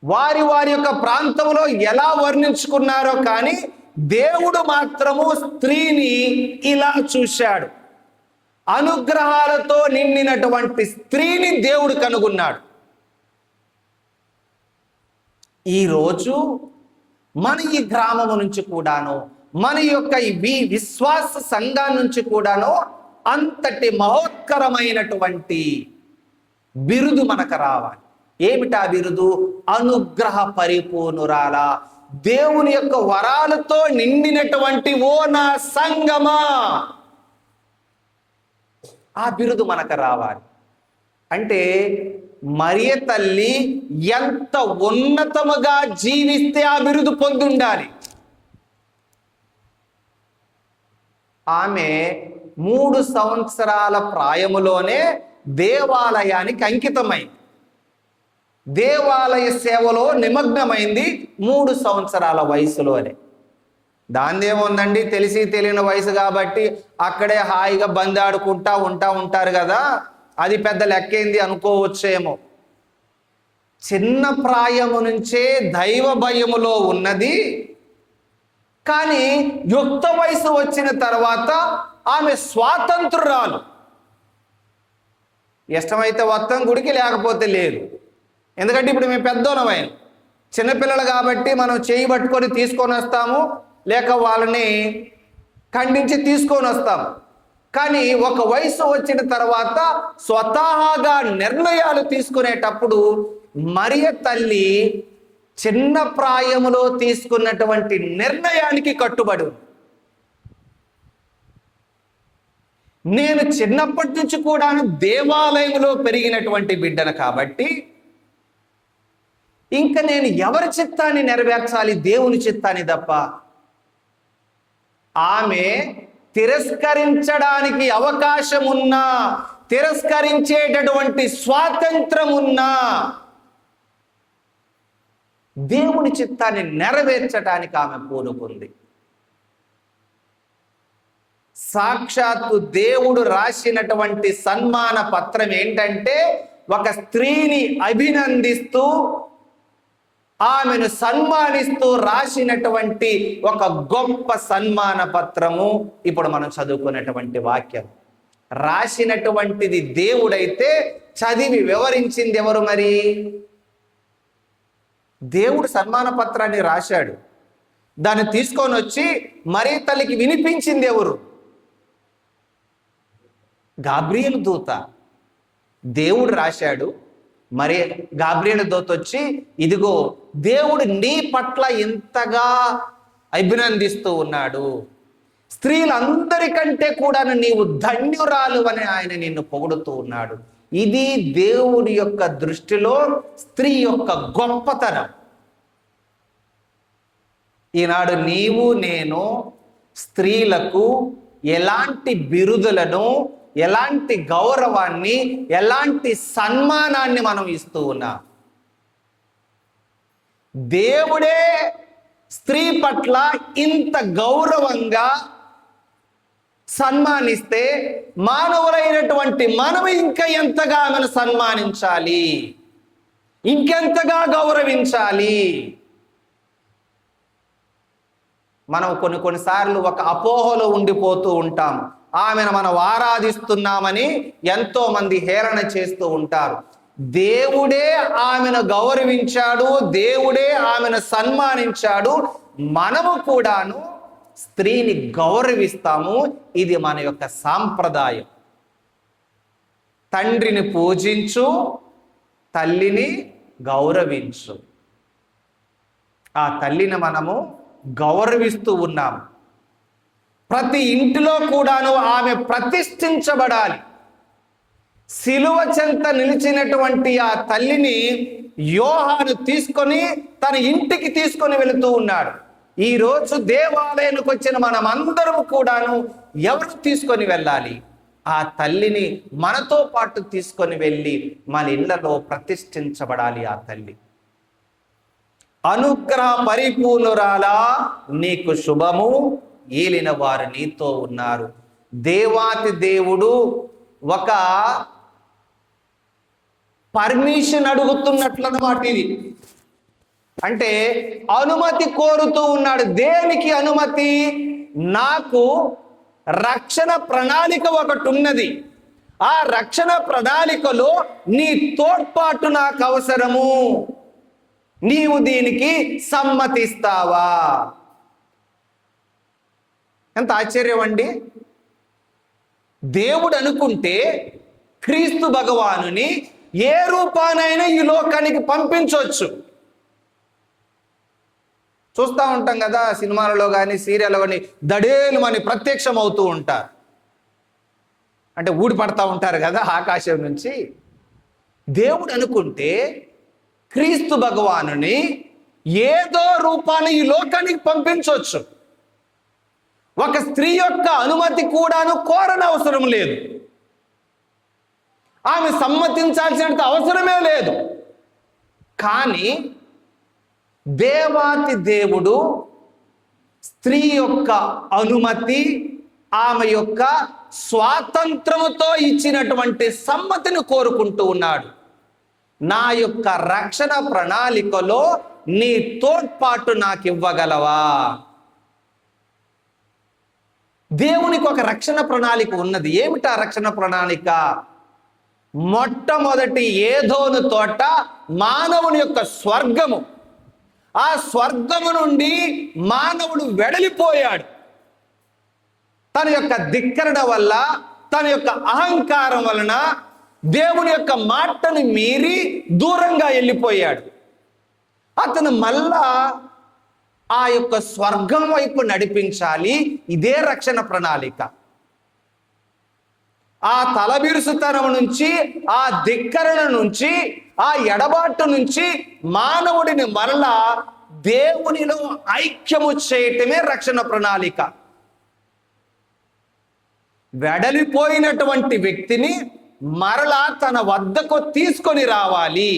వారి వారి యొక్క ప్రాంతంలో ఎలా వర్ణించుకున్నారో కానీ దేవుడు మాత్రము స్త్రీని ఇలా చూశాడు. అనుగ్రహాలతో నిండినటువంటి స్త్రీని దేవుడు కనుగొన్నాడు. ఈరోజు మన ఈ గ్రామము నుంచి కూడాను, మన యొక్క ఈ విశ్వాస సంఘం నుంచి కూడాను అంతటి మహోత్కరమైనటువంటి బిరుదు మనకు రావాలి. ఏమిటా బిరుదు? అనుగ్రహ పరిపూర్ణురాలా, దేవుని యొక్క వరాలతో నిండినటువంటి ఓ నా సంగమా, ఆ బిరుదు మనకు రావాలి. అంటే మరియ తల్లి ఎంత ఉన్నతముగా జీవిస్తే ఆ బిరుదు పొందుండాలి. ఆమె 3 సంవత్సరాల ప్రాయములోనే దేవాలయానికి అంకితమైంది. దేవాలయ సేవలో నిమగ్నమైంది 3 సంవత్సరాల వయసులోనే. దాందేముందండి, తెలిసి తెలియని వయసు కాబట్టి అక్కడే హాయిగా బందాడుకుంటా ఉంటారు కదా, అది పెద్ద లెక్కేంది అనుకోవచ్చేమో. చిన్న ప్రాయము నుంచే దైవ భయములో ఉన్నది. కానీ యుక్త వయసు వచ్చిన తర్వాత ఆమె స్వాతంత్రురాలు. ఇష్టమైతే వస్తాం గుడికి, లేకపోతే లేదు. ఎందుకంటే ఇప్పుడు మేము పెద్దోళ్ళమైన చిన్నపిల్లలు కాబట్టి మనం చేయి పట్టుకొని తీసుకొని వస్తాము, లేక వాళ్ళని ఖండించి తీసుకొని వస్తాము. కానీ ఒక వయసు వచ్చిన తర్వాత స్వతహాగా నిర్ణయాలు తీసుకునేటప్పుడు మరియ తల్లి చిన్న ప్రాయములో తీసుకున్నటువంటి నిర్ణయానికి కట్టుబడి ఉంది. నేను చిన్నప్పటి నుంచి కూడా దేవాలయంలో పెరిగినటువంటి బిడ్డను కాబట్టి ఇంకా నేను ఎవరి చిత్తాన్ని నెరవేర్చాలి? దేవుని చిత్తాన్ని తప్ప. ఆమె తిరస్కరించడానికి అవకాశం ఉన్నా, తిరస్కరించేటటువంటి స్వాతంత్రం ఉన్నా, దేవుని చిత్తాన్ని నెరవేర్చడానికి ఆమె పూనుకుంది. సాక్షాత్తు దేవుడు రాసినటువంటి సన్మాన పత్రం ఏంటంటే, ఒక స్త్రీని అభినందిస్తూ ఆమెను సన్మానిస్తూ రాసినటువంటి ఒక గొప్ప సన్మాన పత్రము ఇప్పుడు మనం చదువుకున్నటువంటి వాక్యం. రాసినటువంటిది దేవుడైతే చదివి వివరించింది ఎవరు? మరి దేవుడు సన్మాన పత్రాన్ని రాశాడు, దాన్ని తీసుకొని వచ్చి మరియ తల్లికి వినిపించింది ఎవరు? గాబ్రియేలు దూత. దేవుడు రాశాడు, మరి గాబ్రియేలు దూత వచ్చి ఇదిగో దేవుడు నీ పట్ల ఎంతగా అభినందిస్తూ ఉన్నాడు, స్త్రీలందరికంటే కూడా నీవు ధన్యురాలు అని ఆయన నిన్ను పొగుడుతూ ఉన్నాడు. ఇది దేవుడి యొక్క దృష్టిలో స్త్రీ యొక్క గొప్పతనం. ఈనాడు నీవు నేను స్త్రీలకు ఎలాంటి బిరుదులను, ఎలాంటి గౌరవాన్ని, ఎలాంటి సన్మానాన్ని మనం ఇస్తూ ఉన్నాం? దేవుడే స్త్రీ పట్ల ఇంత గౌరవంగా సన్మానిస్తే మానవులైనటువంటి మనం ఇంకా ఎంతగా ఆమెను సన్మానించాలి, ఇంకెంతగా గౌరవించాలి? మనం కొన్నిసార్లు ఒక అపోహలో ఉండిపోతూ ఉంటాం. ఆమెను మనం ఆరాధిస్తున్నామని ఎంతో మంది హేళన చేస్తూ ఉంటారు. దేవుడే ఆమెను గౌరవించాడు, దేవుడే ఆమెను సన్మానించాడు. మనము కూడాను స్త్రీని గౌరవిస్తాము. ఇది మన యొక్క సాంప్రదాయం. తండ్రిని పూజించు, తల్లిని గౌరవించు. ఆ తల్లిని మనము గౌరవిస్తూ ఉన్నాం. ప్రతి ఇంటిలో కూడాను ఆమె ప్రతిష్ఠించబడాలి. శిలువ చెంత నిలిచినటువంటి ఆ తల్లిని యోహాను తీసుకొని తన ఇంటికి తీసుకొని వెళుతూ ఉన్నాడు. ఈరోజు దేవాలయానికి వచ్చిన మనం అందరం కూడాను ఎవరు తీసుకొని వెళ్ళాలి? ఆ తల్లిని మనతో పాటు తీసుకొని వెళ్ళి మన ఇళ్లలో ప్రతిష్ఠించబడాలి. ఆ తల్లి అనుగ్రహ పరిపూర్ణురాలా, నీకు శుభము, ఏలిన వారు నీతో ఉన్నారు. దేవాతి దేవుడు ఒక పర్మిషన్ అడుగుతున్నట్లన్నమాట. ఇది అంటే అనుమతి కోరుతూ ఉన్నాడు. దేనికి అనుమతి? నాకు రక్షణ ప్రణాళిక ఒకటి ఉన్నది. ఆ రక్షణ ప్రణాళికలో నీ తోడ్పాటు నాకు అవసరము. నీవు దీనికి సమ్మతిస్తావా? ఎంత ఆశ్చర్యం అండి! దేవుడు అనుకుంటే క్రీస్తు భగవానుని ఏ రూపానైనా ఈ లోకానికి పంపించవచ్చు. చూస్తూ ఉంటాం కదా, సినిమాలలో కానీ సీరియల్లో కానీ దడేలు అని ప్రత్యక్షం అవుతూ ఉంటారు. అంటే ఊడిపడతా ఉంటారు కదా ఆకాశం నుంచి. దేవుడు అనుకుంటే క్రీస్తు భగవానుని ఏదో రూపాన్ని ఈ లోకానికి పంపించవచ్చు. ఒక స్త్రీ యొక్క అనుమతి కూడాను కోరనవసరం లేదు. ఆమె సమ్మతించాల్సినంత అవసరమే లేదు. కానీ దేవాతి దేవుడు స్త్రీ యొక్క అనుమతి, ఆమె యొక్క స్వాతంత్రముతో ఇచ్చినటువంటి సమ్మతిని కోరుకుంటూ ఉన్నాడు. నా యొక్క రక్షణ ప్రణాళికలో నీ తోడ్పాటు నాకు ఇవ్వగలవా? దేవునికి ఒక రక్షణ ప్రణాళిక ఉన్నది. ఏమిటా రక్షణ ప్రణాళిక? మొట్టమొదటి ఏదోను తోట మానవుని యొక్క స్వర్గము. ఆ స్వర్గము నుండి మానవుడు వెడలిపోయాడు. తన యొక్క ధిక్కరణ వల్ల, తన యొక్క అహంకారం వలన దేవుని యొక్క మాటను మీరి దూరంగా వెళ్ళిపోయాడు. అతను మళ్ళా ఆ యొక్క స్వర్గం వైపు నడిపించాలి. ఇదే రక్షణ ప్రణాళిక. ఆ తలబిరుసుతనం నుంచి, ఆ ధిక్కరణ నుంచి, ఆ ఎడబాటు నుంచి మానవుడిని మరలా దేవునిలో ఐక్యము చేయటమే రక్షణ ప్రణాళిక. వెడలిపోయినటువంటి వ్యక్తిని మరలా తన వద్దకు తీసుకొని రావాలి.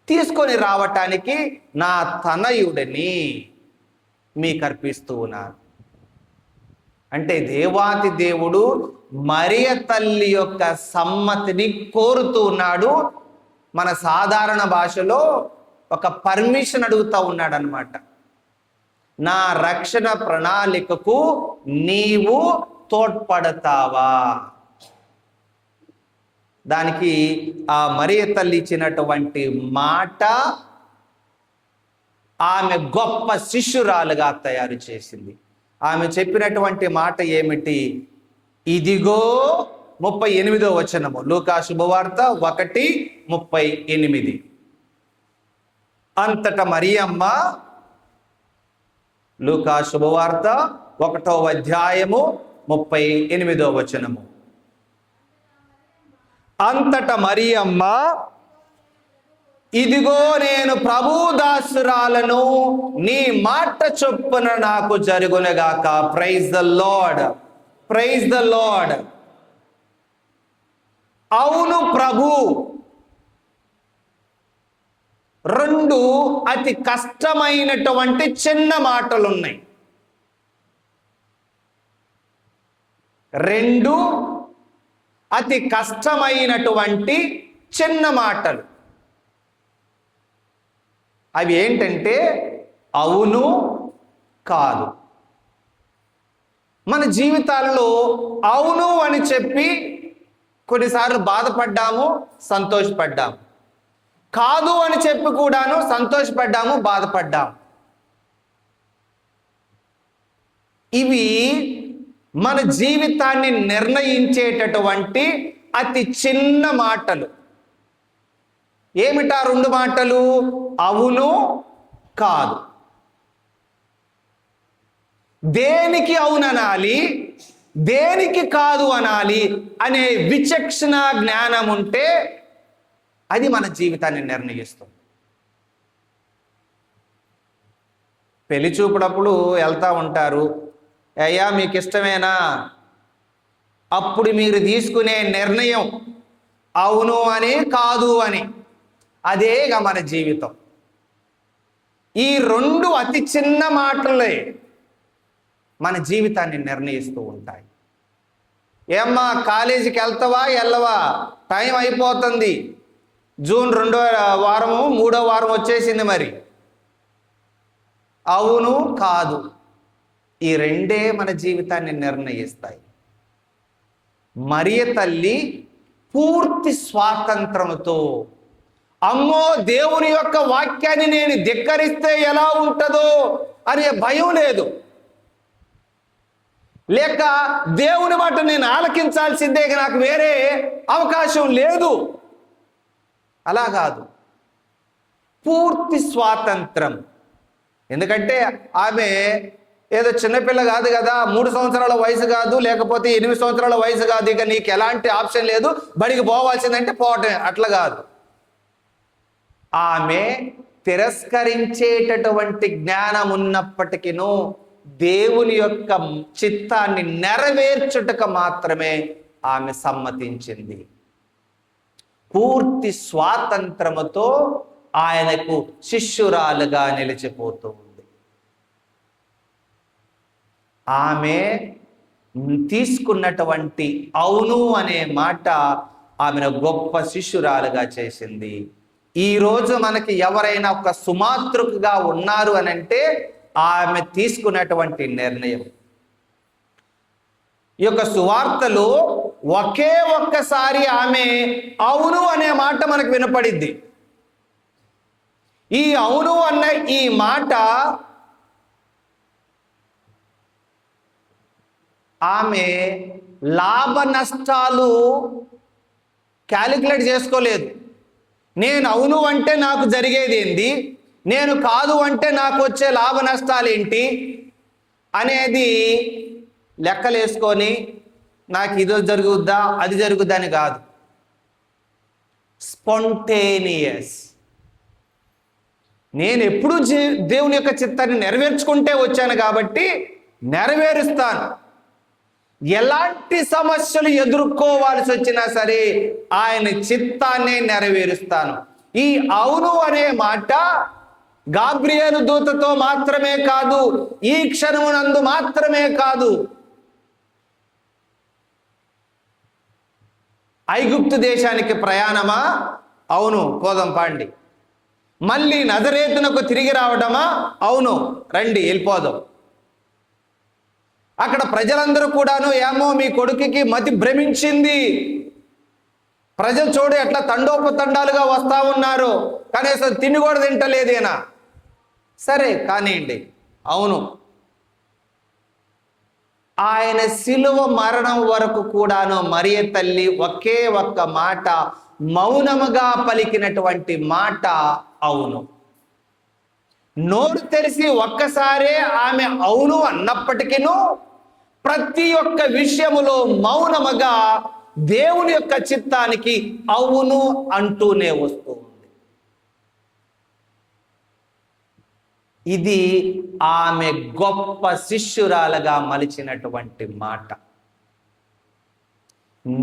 తీసుకొని రావటానికి నా తనయుడిని మీకు అర్పిస్తూ ఉన్నాను. అంటే దేవాతి దేవుడు మరియ తల్లి యొక్క సమ్మతిని కోరుతూ ఉన్నాడు. మన సాధారణ భాషలో ఒక పర్మిషన్ అడుగుతూ ఉన్నాడు అన్నమాట. నా రక్షణ ప్రణాళికకు నీవు తోడ్పడతావా? దానికి ఆ మరియ తల్లి ఇచ్చినటువంటి మాట ఆమె గొప్ప శిష్యురాలుగా తయారు చేసింది. ఆమె చెప్పినటువంటి మాట ఏమిటి? ఇదిగో 38వ వచనము, లూకా శుభవార్త 1:38. అంతట మరియమ్మ, లూకా శుభవార్త 1వ అధ్యాయము 38వ వచనము. అంతట మరియమ్మ, ఇదిగో నేను ప్రభుదాసురాలను, నీ మాట చొప్పున నాకు జరుగునగాక. Praise the Lord, praise the Lord. అవును ప్రభు. 2 అతి కష్టమైనటువంటి చిన్న మాటలు ఉన్నాయి. 2 అతి కష్టమైనటువంటి చిన్న మాటలు. అవి ఏంటంటే అవును, కాదు. మన జీవితాల్లో అవును అని చెప్పి కొన్నిసార్లు బాధపడ్డాము, సంతోషపడ్డాము. కాదు అని చెప్పి కూడాను సంతోషపడ్డాము, బాధపడ్డాము. ఇవి మన జీవితాన్ని నిర్ణయించేటటువంటి అతి చిన్న మాటలు. ఏమిటా 2 మాటలు? అవును, కాదు. దేనికి అవుననాలి, దేనికి కాదు అనాలి అనే విచక్షణ జ్ఞానం ఉంటే అది మన జీవితాన్ని నిర్ణయిస్తుంది. పెళ్లి చూపుడప్పుడు వెళ్తా ఉంటారు. అయ్యా మీకు ఇష్టమేనా? అప్పుడు మీరు తీసుకునే నిర్ణయం అవును అని, కాదు అని. అదేగా మన జీవితం. ఈ 2 అతి చిన్న మాటలే మన జీవితాన్ని నిర్ణయిస్తూ ఉంటాయి. ఏమ్మా కాలేజీకి వెళ్తావా, వెళ్ళవా? టైం అయిపోతుంది. జూన్ 2వ వారము 3వ వారం వచ్చేసింది. మరి అవును, కాదు, ఈ 2 మన జీవితాన్ని నిర్ణయిస్తాయి. మరియ తల్లి పూర్తి స్వాతంత్రముతో, అమ్మో దేవుని యొక్క వాక్యాన్ని నేను ధిక్కరిస్తే ఎలా ఉంటుందో అనే భయం లేదు, లేక దేవుని మాట నేను ఆలకించాల్సిందే, నాకు వేరే అవకాశం లేదు, అలా కాదు. పూర్తి స్వాతంత్రం. ఎందుకంటే ఆమె ఏదో చిన్నపిల్ల కాదు కదా, 3 సంవత్సరాల వయసు కాదు, లేకపోతే 8 సంవత్సరాల వయసు కాదు, ఇక నీకు ఎలాంటి ఆప్షన్ లేదు, బడికి పోవాల్సిందంటే పోవటమే, అట్లా కాదు. ఆమె తిరస్కరించేటటువంటి జ్ఞానం ఉన్నప్పటికీను దేవుని యొక్క చిత్తాన్ని నెరవేర్చుటకు మాత్రమే ఆమె సమ్మతించింది. పూర్తి స్వాతంత్రముతో ఆయనకు శిష్యురాలుగా నిలిచిపోతూ ఉంది. ఆమె తీసుకున్నటువంటి అవును అనే మాట ఆమెను గొప్ప శిష్యురాలుగా చేసింది. ఈరోజు మనకి ఎవరైనా ఒక సుమాతృకగా ఉన్నారు అని అంటే ఆమె తీసుకున్నటువంటి నిర్ణయం. ఈ యొక్క సువార్తలో ఒకే ఒక్కసారి ఆమె అవును అనే మాట మనకు వినపడిద్ది. ఈ అవును అన్న ఈ మాట ఆమె లాభ నష్టాలు క్యాలిక్యులేట్ చేసుకోలేదు. నేను అవును అంటే నాకు జరిగేది ఏంటి, నేను కాదు అంటే నాకు వచ్చే లాభ నష్టాలు ఏంటి అనేది లెక్కలేసుకొని నాకు ఇది జరుగుద్దా అది జరుగుద్దా అని కాదు. స్పాంటేనియస్. నేను ఎప్పుడూ దేవుని యొక్క చిత్తాన్ని నెరవేర్చుకుంటే వచ్చాను కాబట్టి నెరవేరుస్తాను. ఎలాంటి సమస్యలు ఎదుర్కోవాల్సి వచ్చినా సరే ఆయన చిత్తాన్ని నెరవేరుస్తాను. ఈ అవును అనే మాట గాబ్రియేలు దూతతో మాత్రమే కాదు, ఈ క్షణమునందు మాత్రమే కాదు, ఐగుప్తు దేశానికి ప్రయాణమా? అవును, పోదాం పాండి. మళ్ళీ నజరేతునకు తిరిగి రావడమా? అవును, రండి వెళ్ళిపోదాం. అక్కడ ప్రజలందరూ కూడాను ఏమో మీ కొడుకుకి మతి భ్రమించింది, ప్రజలు చూడు ఎట్లా తండోపతండాలుగా వస్తా ఉన్నారు, కనీసం తిండి కూడా తింటలేదేనా? సరే కానివ్వండి. అవును, ఆయన శిలువ మరణం వరకు కూడాను మరియ తల్లి ఒకే ఒక్క మాట మౌనముగా పలికినటువంటి మాట అవును. నోరు తెరిచి ఒక్కసారే ఆమె అవును అన్నప్పటికీను ప్రతి ఒక్క విషయములో మౌనముగా దేవుని యొక్క చిత్తానికి అవును అంటూనే వస్తూ ఉంది. ఇది ఆమె గొప్ప శిష్యురాలుగా మలిచినటువంటి మాట.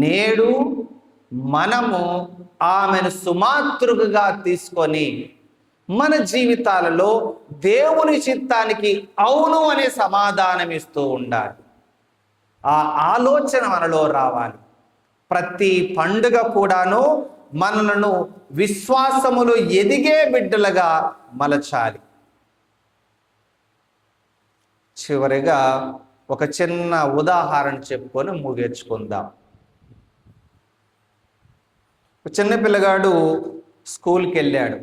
నేడు మనము ఆమెను సుమాతృకగా తీసుకొని మన జీవితాలలో దేవుని చిత్తానికి అవును అనే సమాధానం ఇస్తూ ఉండాలి. ఆ ఆలోచన మనలో రావాలి. ప్రతి పండుగ కూడాను మనలను విశ్వాసములు ఎదిగే బిడ్డలుగా మలచాలి. చివరిగా ఒక చిన్న ఉదాహరణ చెప్పుకొని ముగించుకుందాం. చిన్న పిల్లగాడు స్కూల్కి వెళ్ళాడు.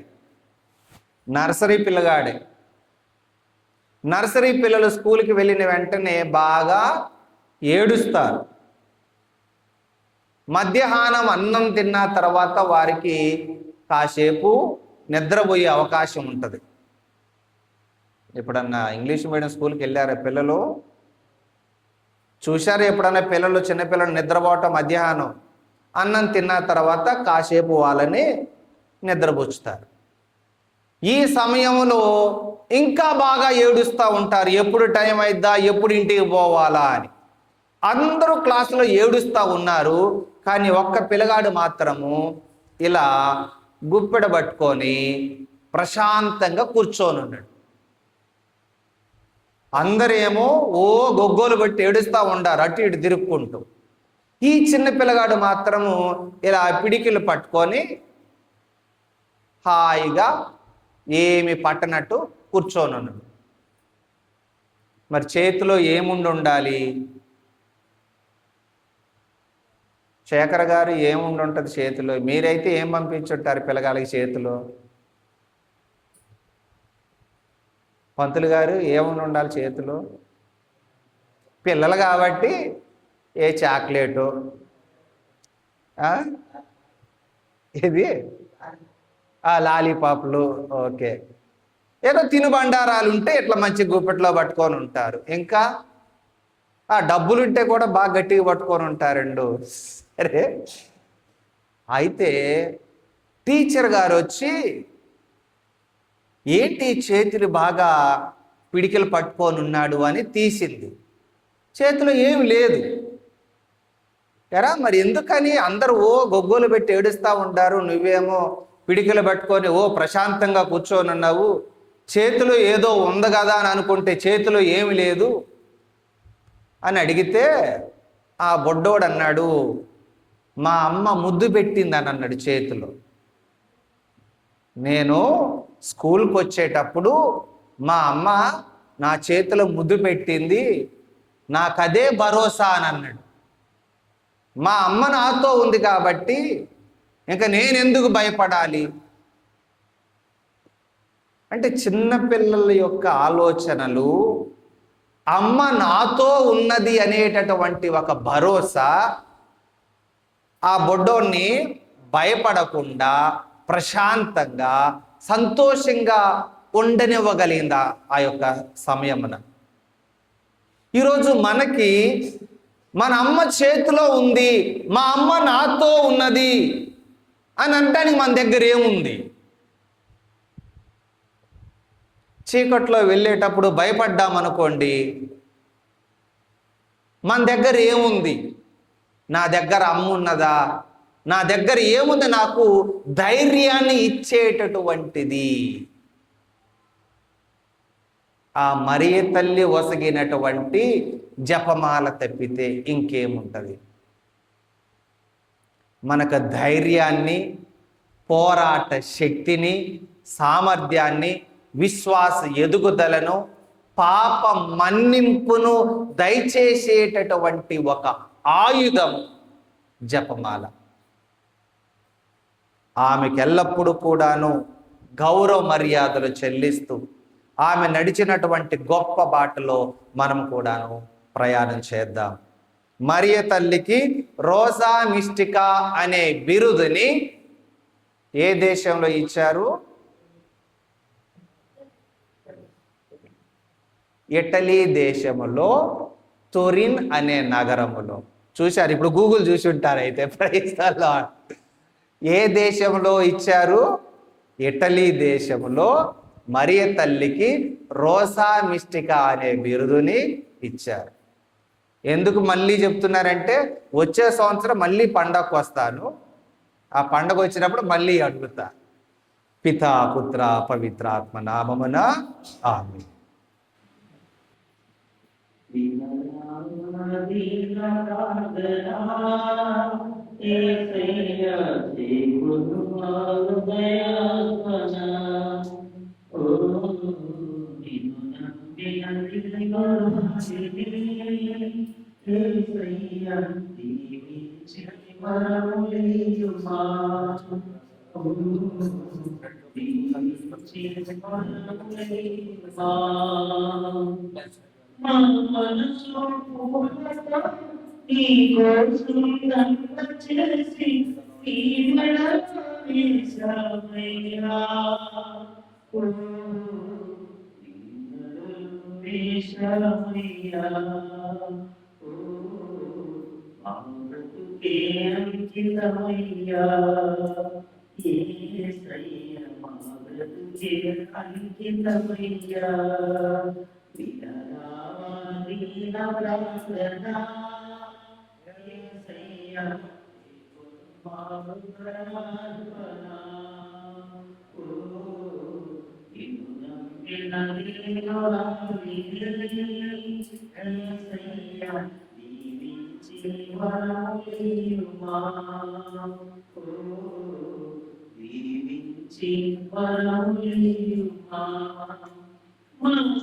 నర్సరీ పిల్లగాడే. నర్సరీ పిల్లలు స్కూల్కి వెళ్ళిన వెంటనే బాగా ఏడుస్తారు. మధ్యాహ్నం అన్నం తిన్న తర్వాత వారికి కాసేపు నిద్రపోయే అవకాశం ఉంటుంది. ఎప్పుడన్నా ఇంగ్లీష్ మీడియం స్కూల్కి వెళ్ళారా పిల్లలు? చూశారు ఎప్పుడన్నా పిల్లలు చిన్నపిల్లలు నిద్రపోవటం? మధ్యాహ్నం అన్నం తిన్న తర్వాత కాసేపు వాళ్ళని నిద్రపుచ్చుతారు. ఈ సమయంలో ఇంకా బాగా ఏడుస్తూ ఉంటారు, ఎప్పుడు టైం అయిద్దా, ఎప్పుడు ఇంటికి పోవాలా అని. అందరూ క్లాసులో ఏడుస్తూ ఉన్నారు, కానీ ఒక్క పిల్లగాడు మాత్రము ఇలా గుప్పెడ పట్టుకొని ప్రశాంతంగా కూర్చొని ఉన్నాడు. అందరేమో ఓ గొగ్గోలు బట్టి ఏడుస్తూ ఉండారు అటు ఇటు తిరుక్కుంటూ. ఈ చిన్న పిల్లగాడు మాత్రము ఇలా పిడికిలు పట్టుకొని హాయిగా ఏమి పట్టనట్టు కూర్చొని ఉన్నాడు. మరి చేతిలో ఏముండి ఉండాలి? శేఖర్ గారు ఏముండి ఉంటుంది చేతిలో? మీరైతే ఏం పంపించుంటారు పిల్లగాళ్ళకి చేతిలో? పంతులు గారు ఏముండి ఉండాలి చేతిలో? పిల్లలు కాబట్టి ఏ చాక్లెటు, ఇది లాలీపాప్లు, ఓకే, ఏదో తినుబండారాలు ఉంటే ఇట్లా మంచి గుప్పెట్లో పట్టుకొని ఉంటారు. ఇంకా డబ్బులు ఉంటే కూడా బాగా గట్టిగా పట్టుకొని ఉంటారండు. సరే, అయితే టీచర్ గారు వచ్చి ఏంటి చేతులు బాగా పిడికిలు పట్టుకొని ఉన్నాడు అని తీసింది. చేతిలో ఏమి లేదు. ఎరా మరి ఎందుకని అందరూ ఓ గొగ్గోలు పెట్టి ఏడుస్తూ ఉంటారు, నువ్వేమో పిడికిలు పట్టుకొని ఓ ప్రశాంతంగా కూర్చొని ఉన్నావు, చేతిలో ఏదో ఉంది కదా అని అనుకుంటే చేతిలో ఏమి లేదు అని అడిగితే ఆ బొడ్డోడు అన్నాడు, మా అమ్మ ముద్దు పెట్టిందని అన్నాడు చేతిలో. నేను స్కూల్కి వచ్చేటప్పుడు మా అమ్మ నా చేతిలో ముద్దు పెట్టింది, నాకదే భరోసా అని అన్నాడు. మా అమ్మ నాతో ఉంది కాబట్టి ఇంకా నేనెందుకు భయపడాలి? అంటే చిన్నపిల్లల యొక్క ఆలోచనలు అమ్మ నాతో ఉన్నది అనేటటువంటి ఒక భరోసా ఆ బొడ్డోన్ని భయపడకుండా ప్రశాంతంగా సంతోషంగా ఉండనివ్వగలిగిందా ఆ యొక్క సమయమున. ఈరోజు మనకి మన అమ్మ చేతిలో ఉంది, మా అమ్మ నాతో ఉన్నది అని అనడానికి మన దగ్గర ఏముంది? చీకట్లో వెళ్ళేటప్పుడు భయపడ్డామనుకోండి, మన దగ్గర ఏముంది? నా దగ్గర అమ్మ ఉన్నదా? నా దగ్గర ఏముంది నాకు ధైర్యాన్ని ఇచ్చేటటువంటిది? ఆ మరియ తల్లి ఒసగినటువంటి జపమాల తప్పితే ఇంకేముంటుంది? మనకు ధైర్యాన్ని, పోరాట శక్తిని, సామర్థ్యాన్ని, విశ్వాస ఎదుగుదలను, పాప మన్నింపును దయచేసేటటువంటి ఒక ఆయుధం జపమాల. ఆమెకు ఎల్లప్పుడూ కూడాను గౌరవ మర్యాదలు చెల్లిస్తూ ఆమె నడిచినటువంటి గొప్ప బాటలో మనం కూడాను ప్రయాణం చేద్దాం. మరియ తల్లికి రోజా మిస్టికా అనే బిరుదుని ఏ దేశంలో ఇచ్చారు? ఇటలీ దేశములో తురిన్ అనే నగరములో. చూశారు, ఇప్పుడు గూగుల్ చూసి ఉంటారు. అయితే ప్రైస్తలో ఏ దేశంలో ఇచ్చారు? ఇటలీ దేశంలో మరియ తల్లికి రోజా మిస్టికా అనే బిరుదుని ఇచ్చారు. ఎందుకు మళ్ళీ చెప్తున్నారంటే, వచ్చే సంవత్సరం మళ్ళీ పండగకు వస్తాను, ఆ పండగ వచ్చినప్పుడు మళ్ళీ అడుగుతా. పితా పుత్ర పవిత్రాత్మ నామమున ఆమేన్.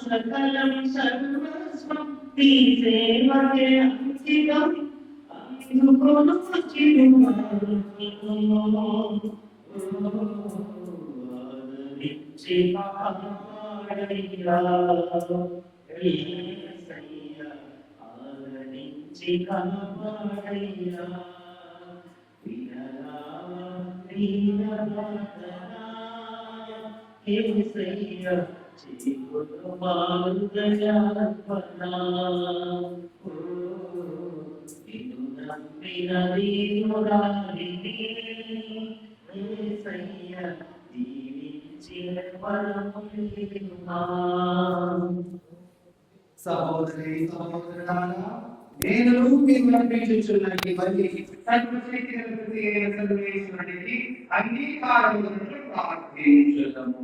సకలం సర్వస్వం నీ సేవకే అంకితం అందుకొను ఆదరించి కాపాడయ్యా యేసయ్యా ఆదరించి కాపాడయ్యా వినరా యేసయ్యా సహోదరి సహోదరులారా, నేను మీకు అర్పించుచున్నది మరి సర్వేశ్వరునికి అంగీకారములను ప్రార్థించుదాము.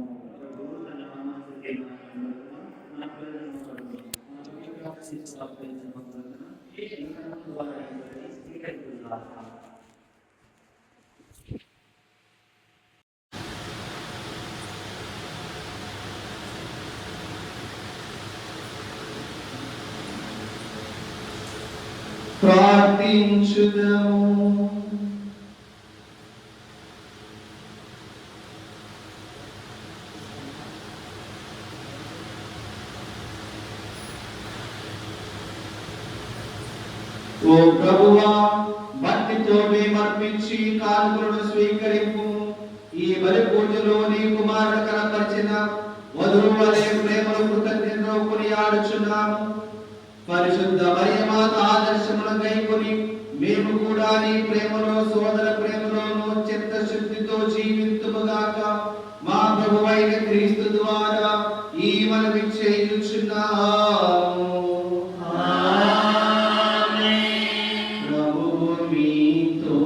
ప్రార్థించుదాము. ఓ ప్రభువా, భక్తితో మేమర్పించి కానుకలను స్వీకరింపు. ఈ బలి పూజలో నీ కుమారుడు కనపరిచిన వధువు వలె ప్రేమను కృతజ్ఞతతో కొనియాడుచున్నాము. పరిశుద్ధ మరియమాత ఆదర్శమును గైకొని మేము కూడా నీ ప్రేమలో, సోదర ప్రేమలోను చిత్తశుద్ధితో జీవింతుముగాక. మా ప్రభువైన క్రీస్తు ద్వారా ఈ మనవి చేయుచున్నాము. ప్రభువు మీతో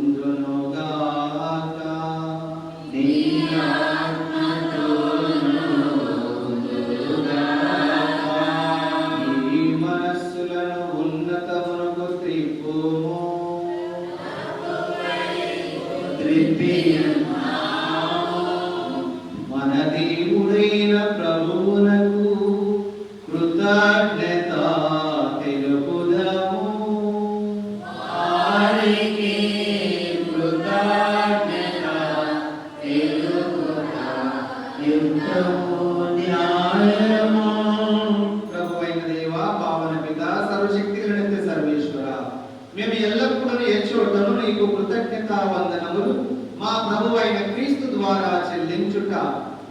ఉండునుగాక. నీ ఈ మనస్సులను ఉన్నతమునకు త్రిప్పుము. మన దేవుడైన ప్రభువునకు కృతజ్ఞత తెలుపుదము. ప్రభువైన దేవా, పావన పిత, సర్వశక్తి నిత్య సర్వేశ్వర, మేము ఎల్లప్పుడూ ఏ చోటను నీకు కృతజ్ఞత వందనములు మా ప్రభువైన క్రీస్తు ద్వారా చెల్లించుట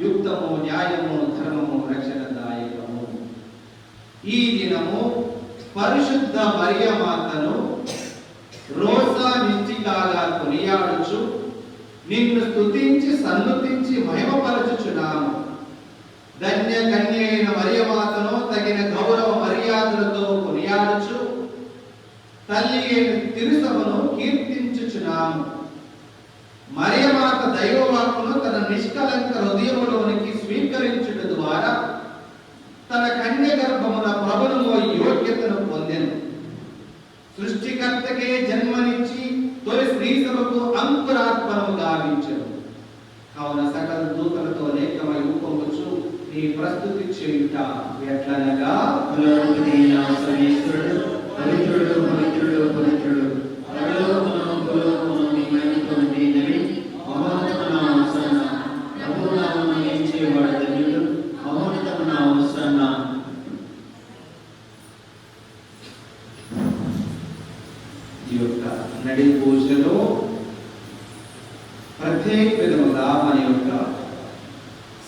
యుక్తము, న్యాయము, ధర్మము, రక్షణదాయకము. ఈ దినము పరిశుద్ధ మరియమాతను రోజా నిష్ఠికాగా కొనియాడుచు నిన్ను స్తుతించి సన్నుతించి మహిమపరచుచున్నాము. ధన్య కన్య అయిన మరియమాతను తగిన గౌరవ మర్యాదలతో కొనియాడుచు తల్లి అయిన తిరుసభను కీర్తించుచున్నాము. మరియమాత దైవవాక్కును తన నిష్కలంక హృదయములోనికి స్వీకరించుట ద్వారా తన కన్య గర్భమున ప్రభువును యోగ్యతను పొందెను. సృష్టికర్తకే జన్మనిచ్చి తొలి స్త్రీ సభకు అంకురార్పణము గావించెను. కావున సకల దూతలతో లేఖమై ఉపముచు నీ ప్రస్తుతి చేయుట ఎట్లనగా, పవిత్రుడు పవిత్రుడు పవిత్రుడు పవిత్రుడు పరలోకమును భూలోకమును నీ మహిమతో నిండినవి. మహోన్నతమున హోసన్న, ప్రభువు నామమున స్తుతించేవాడు ధన్యుడు. మహోన్నతమున హోసన్న. ఈ యొక్క నడి పూజలో ప్రత్యేక విధముగా మన యొక్క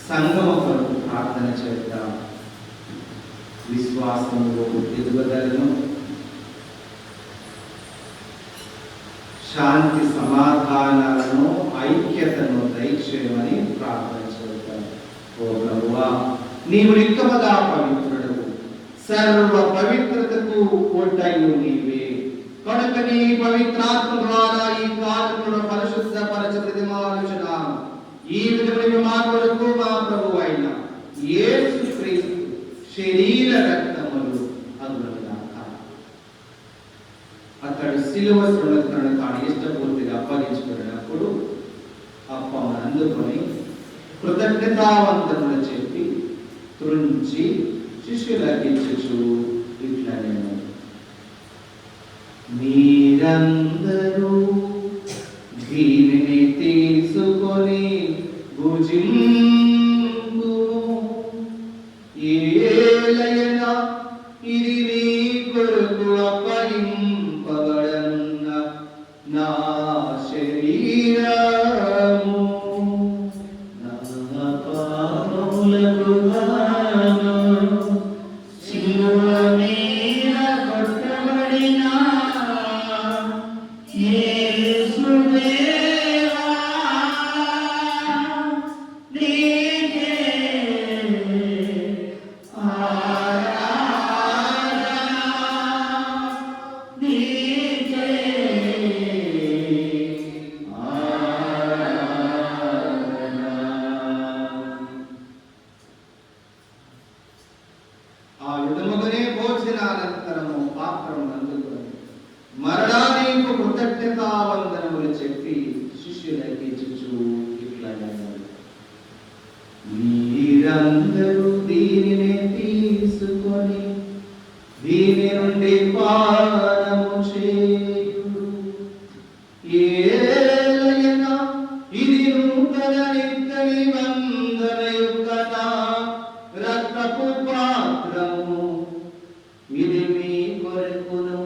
సంగమ కొరకు ప్రార్థన చేద్దాం. విశ్వాసములో ఎదుగుదలను, శాంతి సమాధానాలను, ఐక్యతను దయచేయమని ప్రార్థన చేద్దాం. ఓ ప్రభువా, నీవు నిక్కముగా పవిత్రుడు, సర్వ పవిత్రతకు కోటయు నీవే. కనుక నీ పవిత్రాత్మ ద్వారా ఈ కాలమును పరిశుద్ధపరచ ప్రతిమాలుచున్నాము. ఈ విధమైన మా కొరకు మా ప్రభువైన యేసు క్రీస్తు శరీర రక్తములు అగునుగాక. అతడు శిలువ శ్రమలను తాను ఇష్టపూర్తిగా అప్పగించుకున్నప్పుడు అప్పమును అందుకొని కృతజ్ఞతావందనములు చెప్పి త్రుంచి శిష్యులకిచ్చుచు ఇట్లా నేను, మీరందరూ దీనిని తీసుకొని భుజింపు. ఏలయనా ఇది నీ కొరకు అప్పగింపబడనున్న నా శరీరము. నా పాపములకు గాను శిలువ మీద కొట్టబడిన యేసుదేవా, నీకే ఆరాధన, నీకే ఆ విధముగానే భోజనానంతరము పాత్రము అందుకొని మరలా నీకు కృతజ్ఞతావందనములు చెప్పి శిష్యులకి ఇచ్చుచు ఇట్లా అన్నాడు, మీరందరూ దీనిని తీసుకొని దీని నుండి పానము చేయుడు. ఏలయనా ఇది నూతన నిత్య నిబంధన యొక్క నా రక్తపు పాత్రము. ఇది మీ కొరకును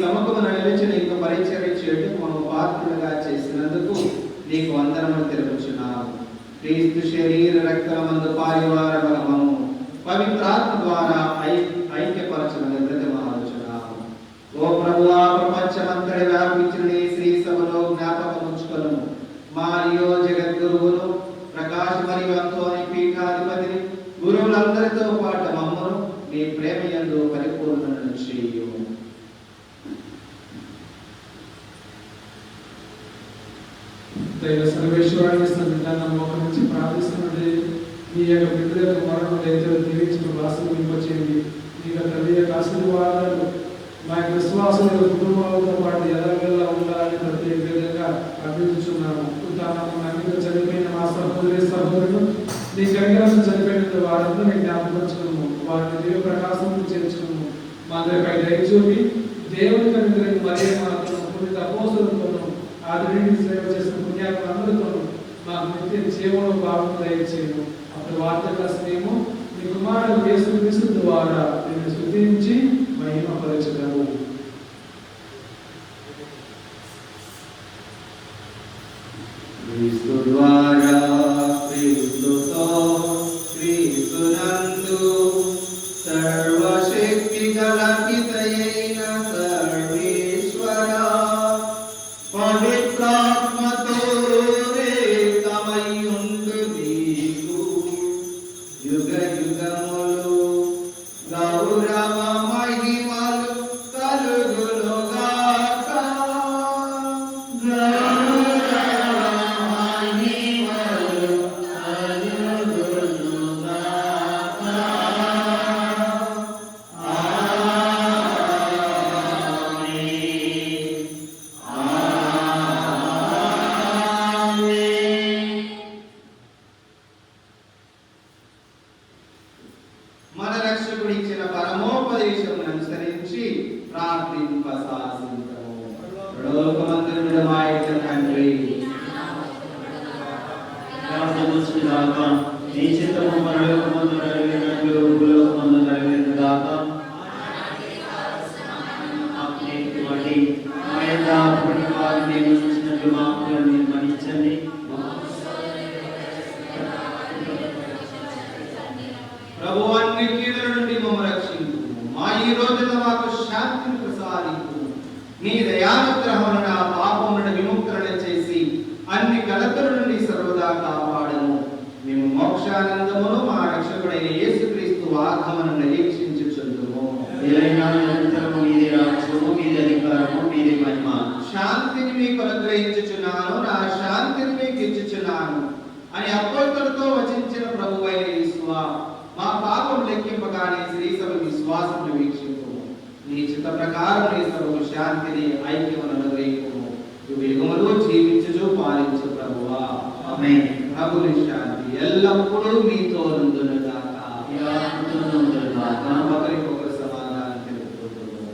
సముఖమున నిలిచి నీకు పరిచర్య చేయటం మనం పాత్రులుగా చేసినందుకు నీకు వందనములు తెలుపుచున్నాము. క్రీస్తు శరీర రక్తమందు పారివార బలము పవిత్రాత్మ ద్వారా ఐక్యపరచమని బ్రతిమాలుచున్నాము. ఓ ప్రభువా, ప్రపంచమంతటి వ్యాపించిన నీ శ్రీ సభలో జ్ఞాపకముంచుకొను. మారియో జగద్గురువును, ప్రకాశ మరియు అంతోని పీఠాధిపతిని, గురువులందరితో పాటు మమ్మను నీ ప్రేమ యందు పరిపూర్ణను చేయు. దైవ సర్వేశ్వరాన్ని సన్నిధానం ఒక నుంచి ప్రార్థిస్తున్నది మీ యొక్క బిడ్డల యొక్క మరణం రైతులు దీవించిన వాసన వింపచేయండి. మీ యొక్క తల్లి యొక్క ఆశీర్వాదాలు మా యొక్క విశ్వాసం యొక్క కుటుంబాలతో పాటు ఎలాగెల్లా ఉండాలని ప్రత్యేక విధంగా అభ్యర్థిస్తున్నాము. ఉదాహరణ చనిపోయిన మా సహోదరులు నీ కనికరం చనిపోయిన వారందరూ జ్ఞాపకం వారిని దేవ ప్రకాశం చేర్చుకున్నాము. మా అందరిపై దయచూపి దేవుని కనికరం మరియు మాత్రం పుణ్యత అపోసలతోనూ ఆదరణి సేవ చేసిన పుణ్యాత్మలందరితోనూ మాకు నిత్య జీవన భావం దయచేయము. అప్పుడు వార్తల స్నేహము మీ కుమారుడు యేసుక్రీస్తు ద్వారా నేను స్తుతించి మహిమపరచుదాము. క్రీస్తు ద్వారా, క్రీస్తుతో, క్రీస్తునందు సర్వశక్తి గల పితయైన సర్వేశ్వర పవిత్రాత్మతో ఏకమయ్యుండు నీకు యుగ యుగములు గౌరవ మహిమలు కలుగునుగాక. మన రక్షకుడిచ్చిన పరమోపదేశమును అనుసరించి ప్రార్థింపసాసించము. లోకమంతయుడు మా యొక్క తండ్రి, ప్రార్థించుగాక. నీ చిత్తము పరలోకమందు నెరవేరినట్లు భూలోకమందు నెరవేరుగాక. ఆజ్ఞకు బట్టి మా యొక్క అప్పటి వారిని నియమించినట్లు మా అప్పులను మన్నించండి. ప్రభు అన్ని కీడుల నుండి మమ్మల్ని రక్షించు. మా ఈ రోజున మాకు శాంతిని ప్రసాదించు. నీ దయానుగ్రహమున నా పాపములను విముక్తులను చేసి అన్ని కలతల నుండి సర్వదా కాపాడము. మేము మోక్షానందమును మా రక్షకుడైన యేసుక్రీస్తు ఆగమను నిరీక్షించుచుందుము. ఏలైనా నిరంతరము మీదే రాజ్యము, మీదే అధికారము, మీదే మహిమ. శాంతిని మీకు అనుగ్రహించుచున్నాను, నా శాంతిని మీకు ఇచ్చుచున్నాను అని అపోస్తలులతో వచించిన ప్రభువైన యేసువా, మా పాపం లెక్కింపగానే శ్రీసభ విశ్వాసమును వీక్షింపు. నీ చిత్త ప్రకారం నీ సభకు శాంతిని ఐక్యమును అనుగ్రహింపు. యుగములు జీవించుచు పాలించు ప్రభువా. ఆమేన్. ప్రభుని శాంతి ఎల్లప్పుడూ మీతో నుండునుగాక. ఒకరికొకరు సమాధానం తెలుపుకుంటున్నాము.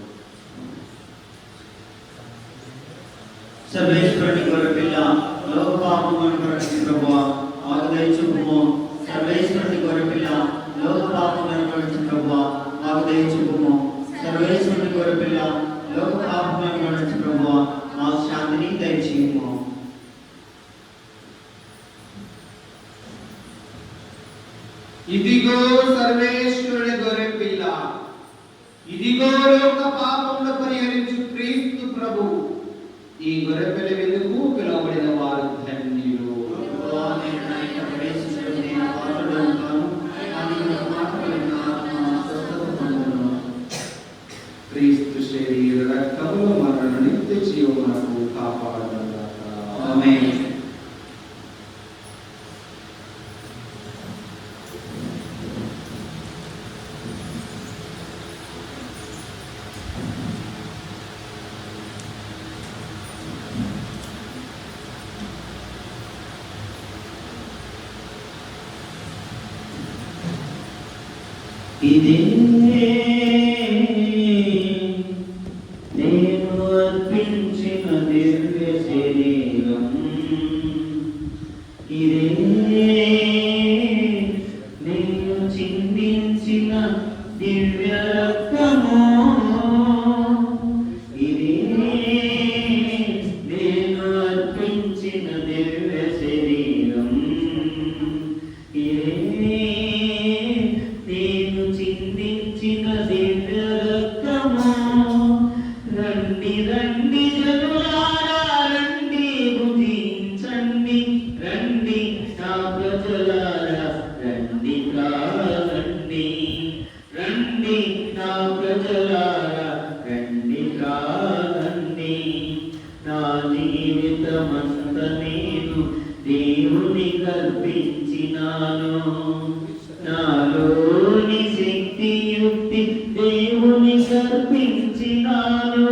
సర్వేశ్వరుని గొర్రెపిల్ల లోకపాపములను కరుణించు ప్రభువా, మాకు దయచూపుము. సర్వేశ్వరుని గొర్రెపిల్ల లోకపాపములను కరుణించు ప్రభువా, మాకు దయచూపుము. సర్వేశ్వరుని గొర్రెపిల్ల లోకపాపములను కరుణించు ప్రభువా, మాకు శాంతిని దయచేయుము. ఇదిగో సర్వేశ్వరుని గొర్రె పిల్ల, ఇదిగో లోక పాపములను పరిహరించు క్రీస్తు ప్రభు. ఈ గొర్రె పిల్ల వెలుగు పిలువబడిన వారు ధన్యులు. ప్రభువా, నేను నా ఇంట ప్రవేశించడం నేను పాత్రుడను కాను, కానీ నీ మాటలు నా ఆత్మ స్వస్థత పొందును. క్రీస్తు శరీర రక్తములు మనల్ని నిత్య జీవమునకు కాపాడునుగాక. ఆమేన్. ఇదే నేను అర్పించిన దివ్య శరీరం, ఇదే నేను చిందించిన దివ్య రక్తము, ఇదే రండి జనులారా రండి భుజించండి రండి నా ప్రజలారా రండి కారండి రండి నా ప్రజలారా రండి కారండి నా జీవితమంత నేను దేవునికి అర్పించినాను నాలోని శక్తి యుక్తి దేవునికి అర్పించినాను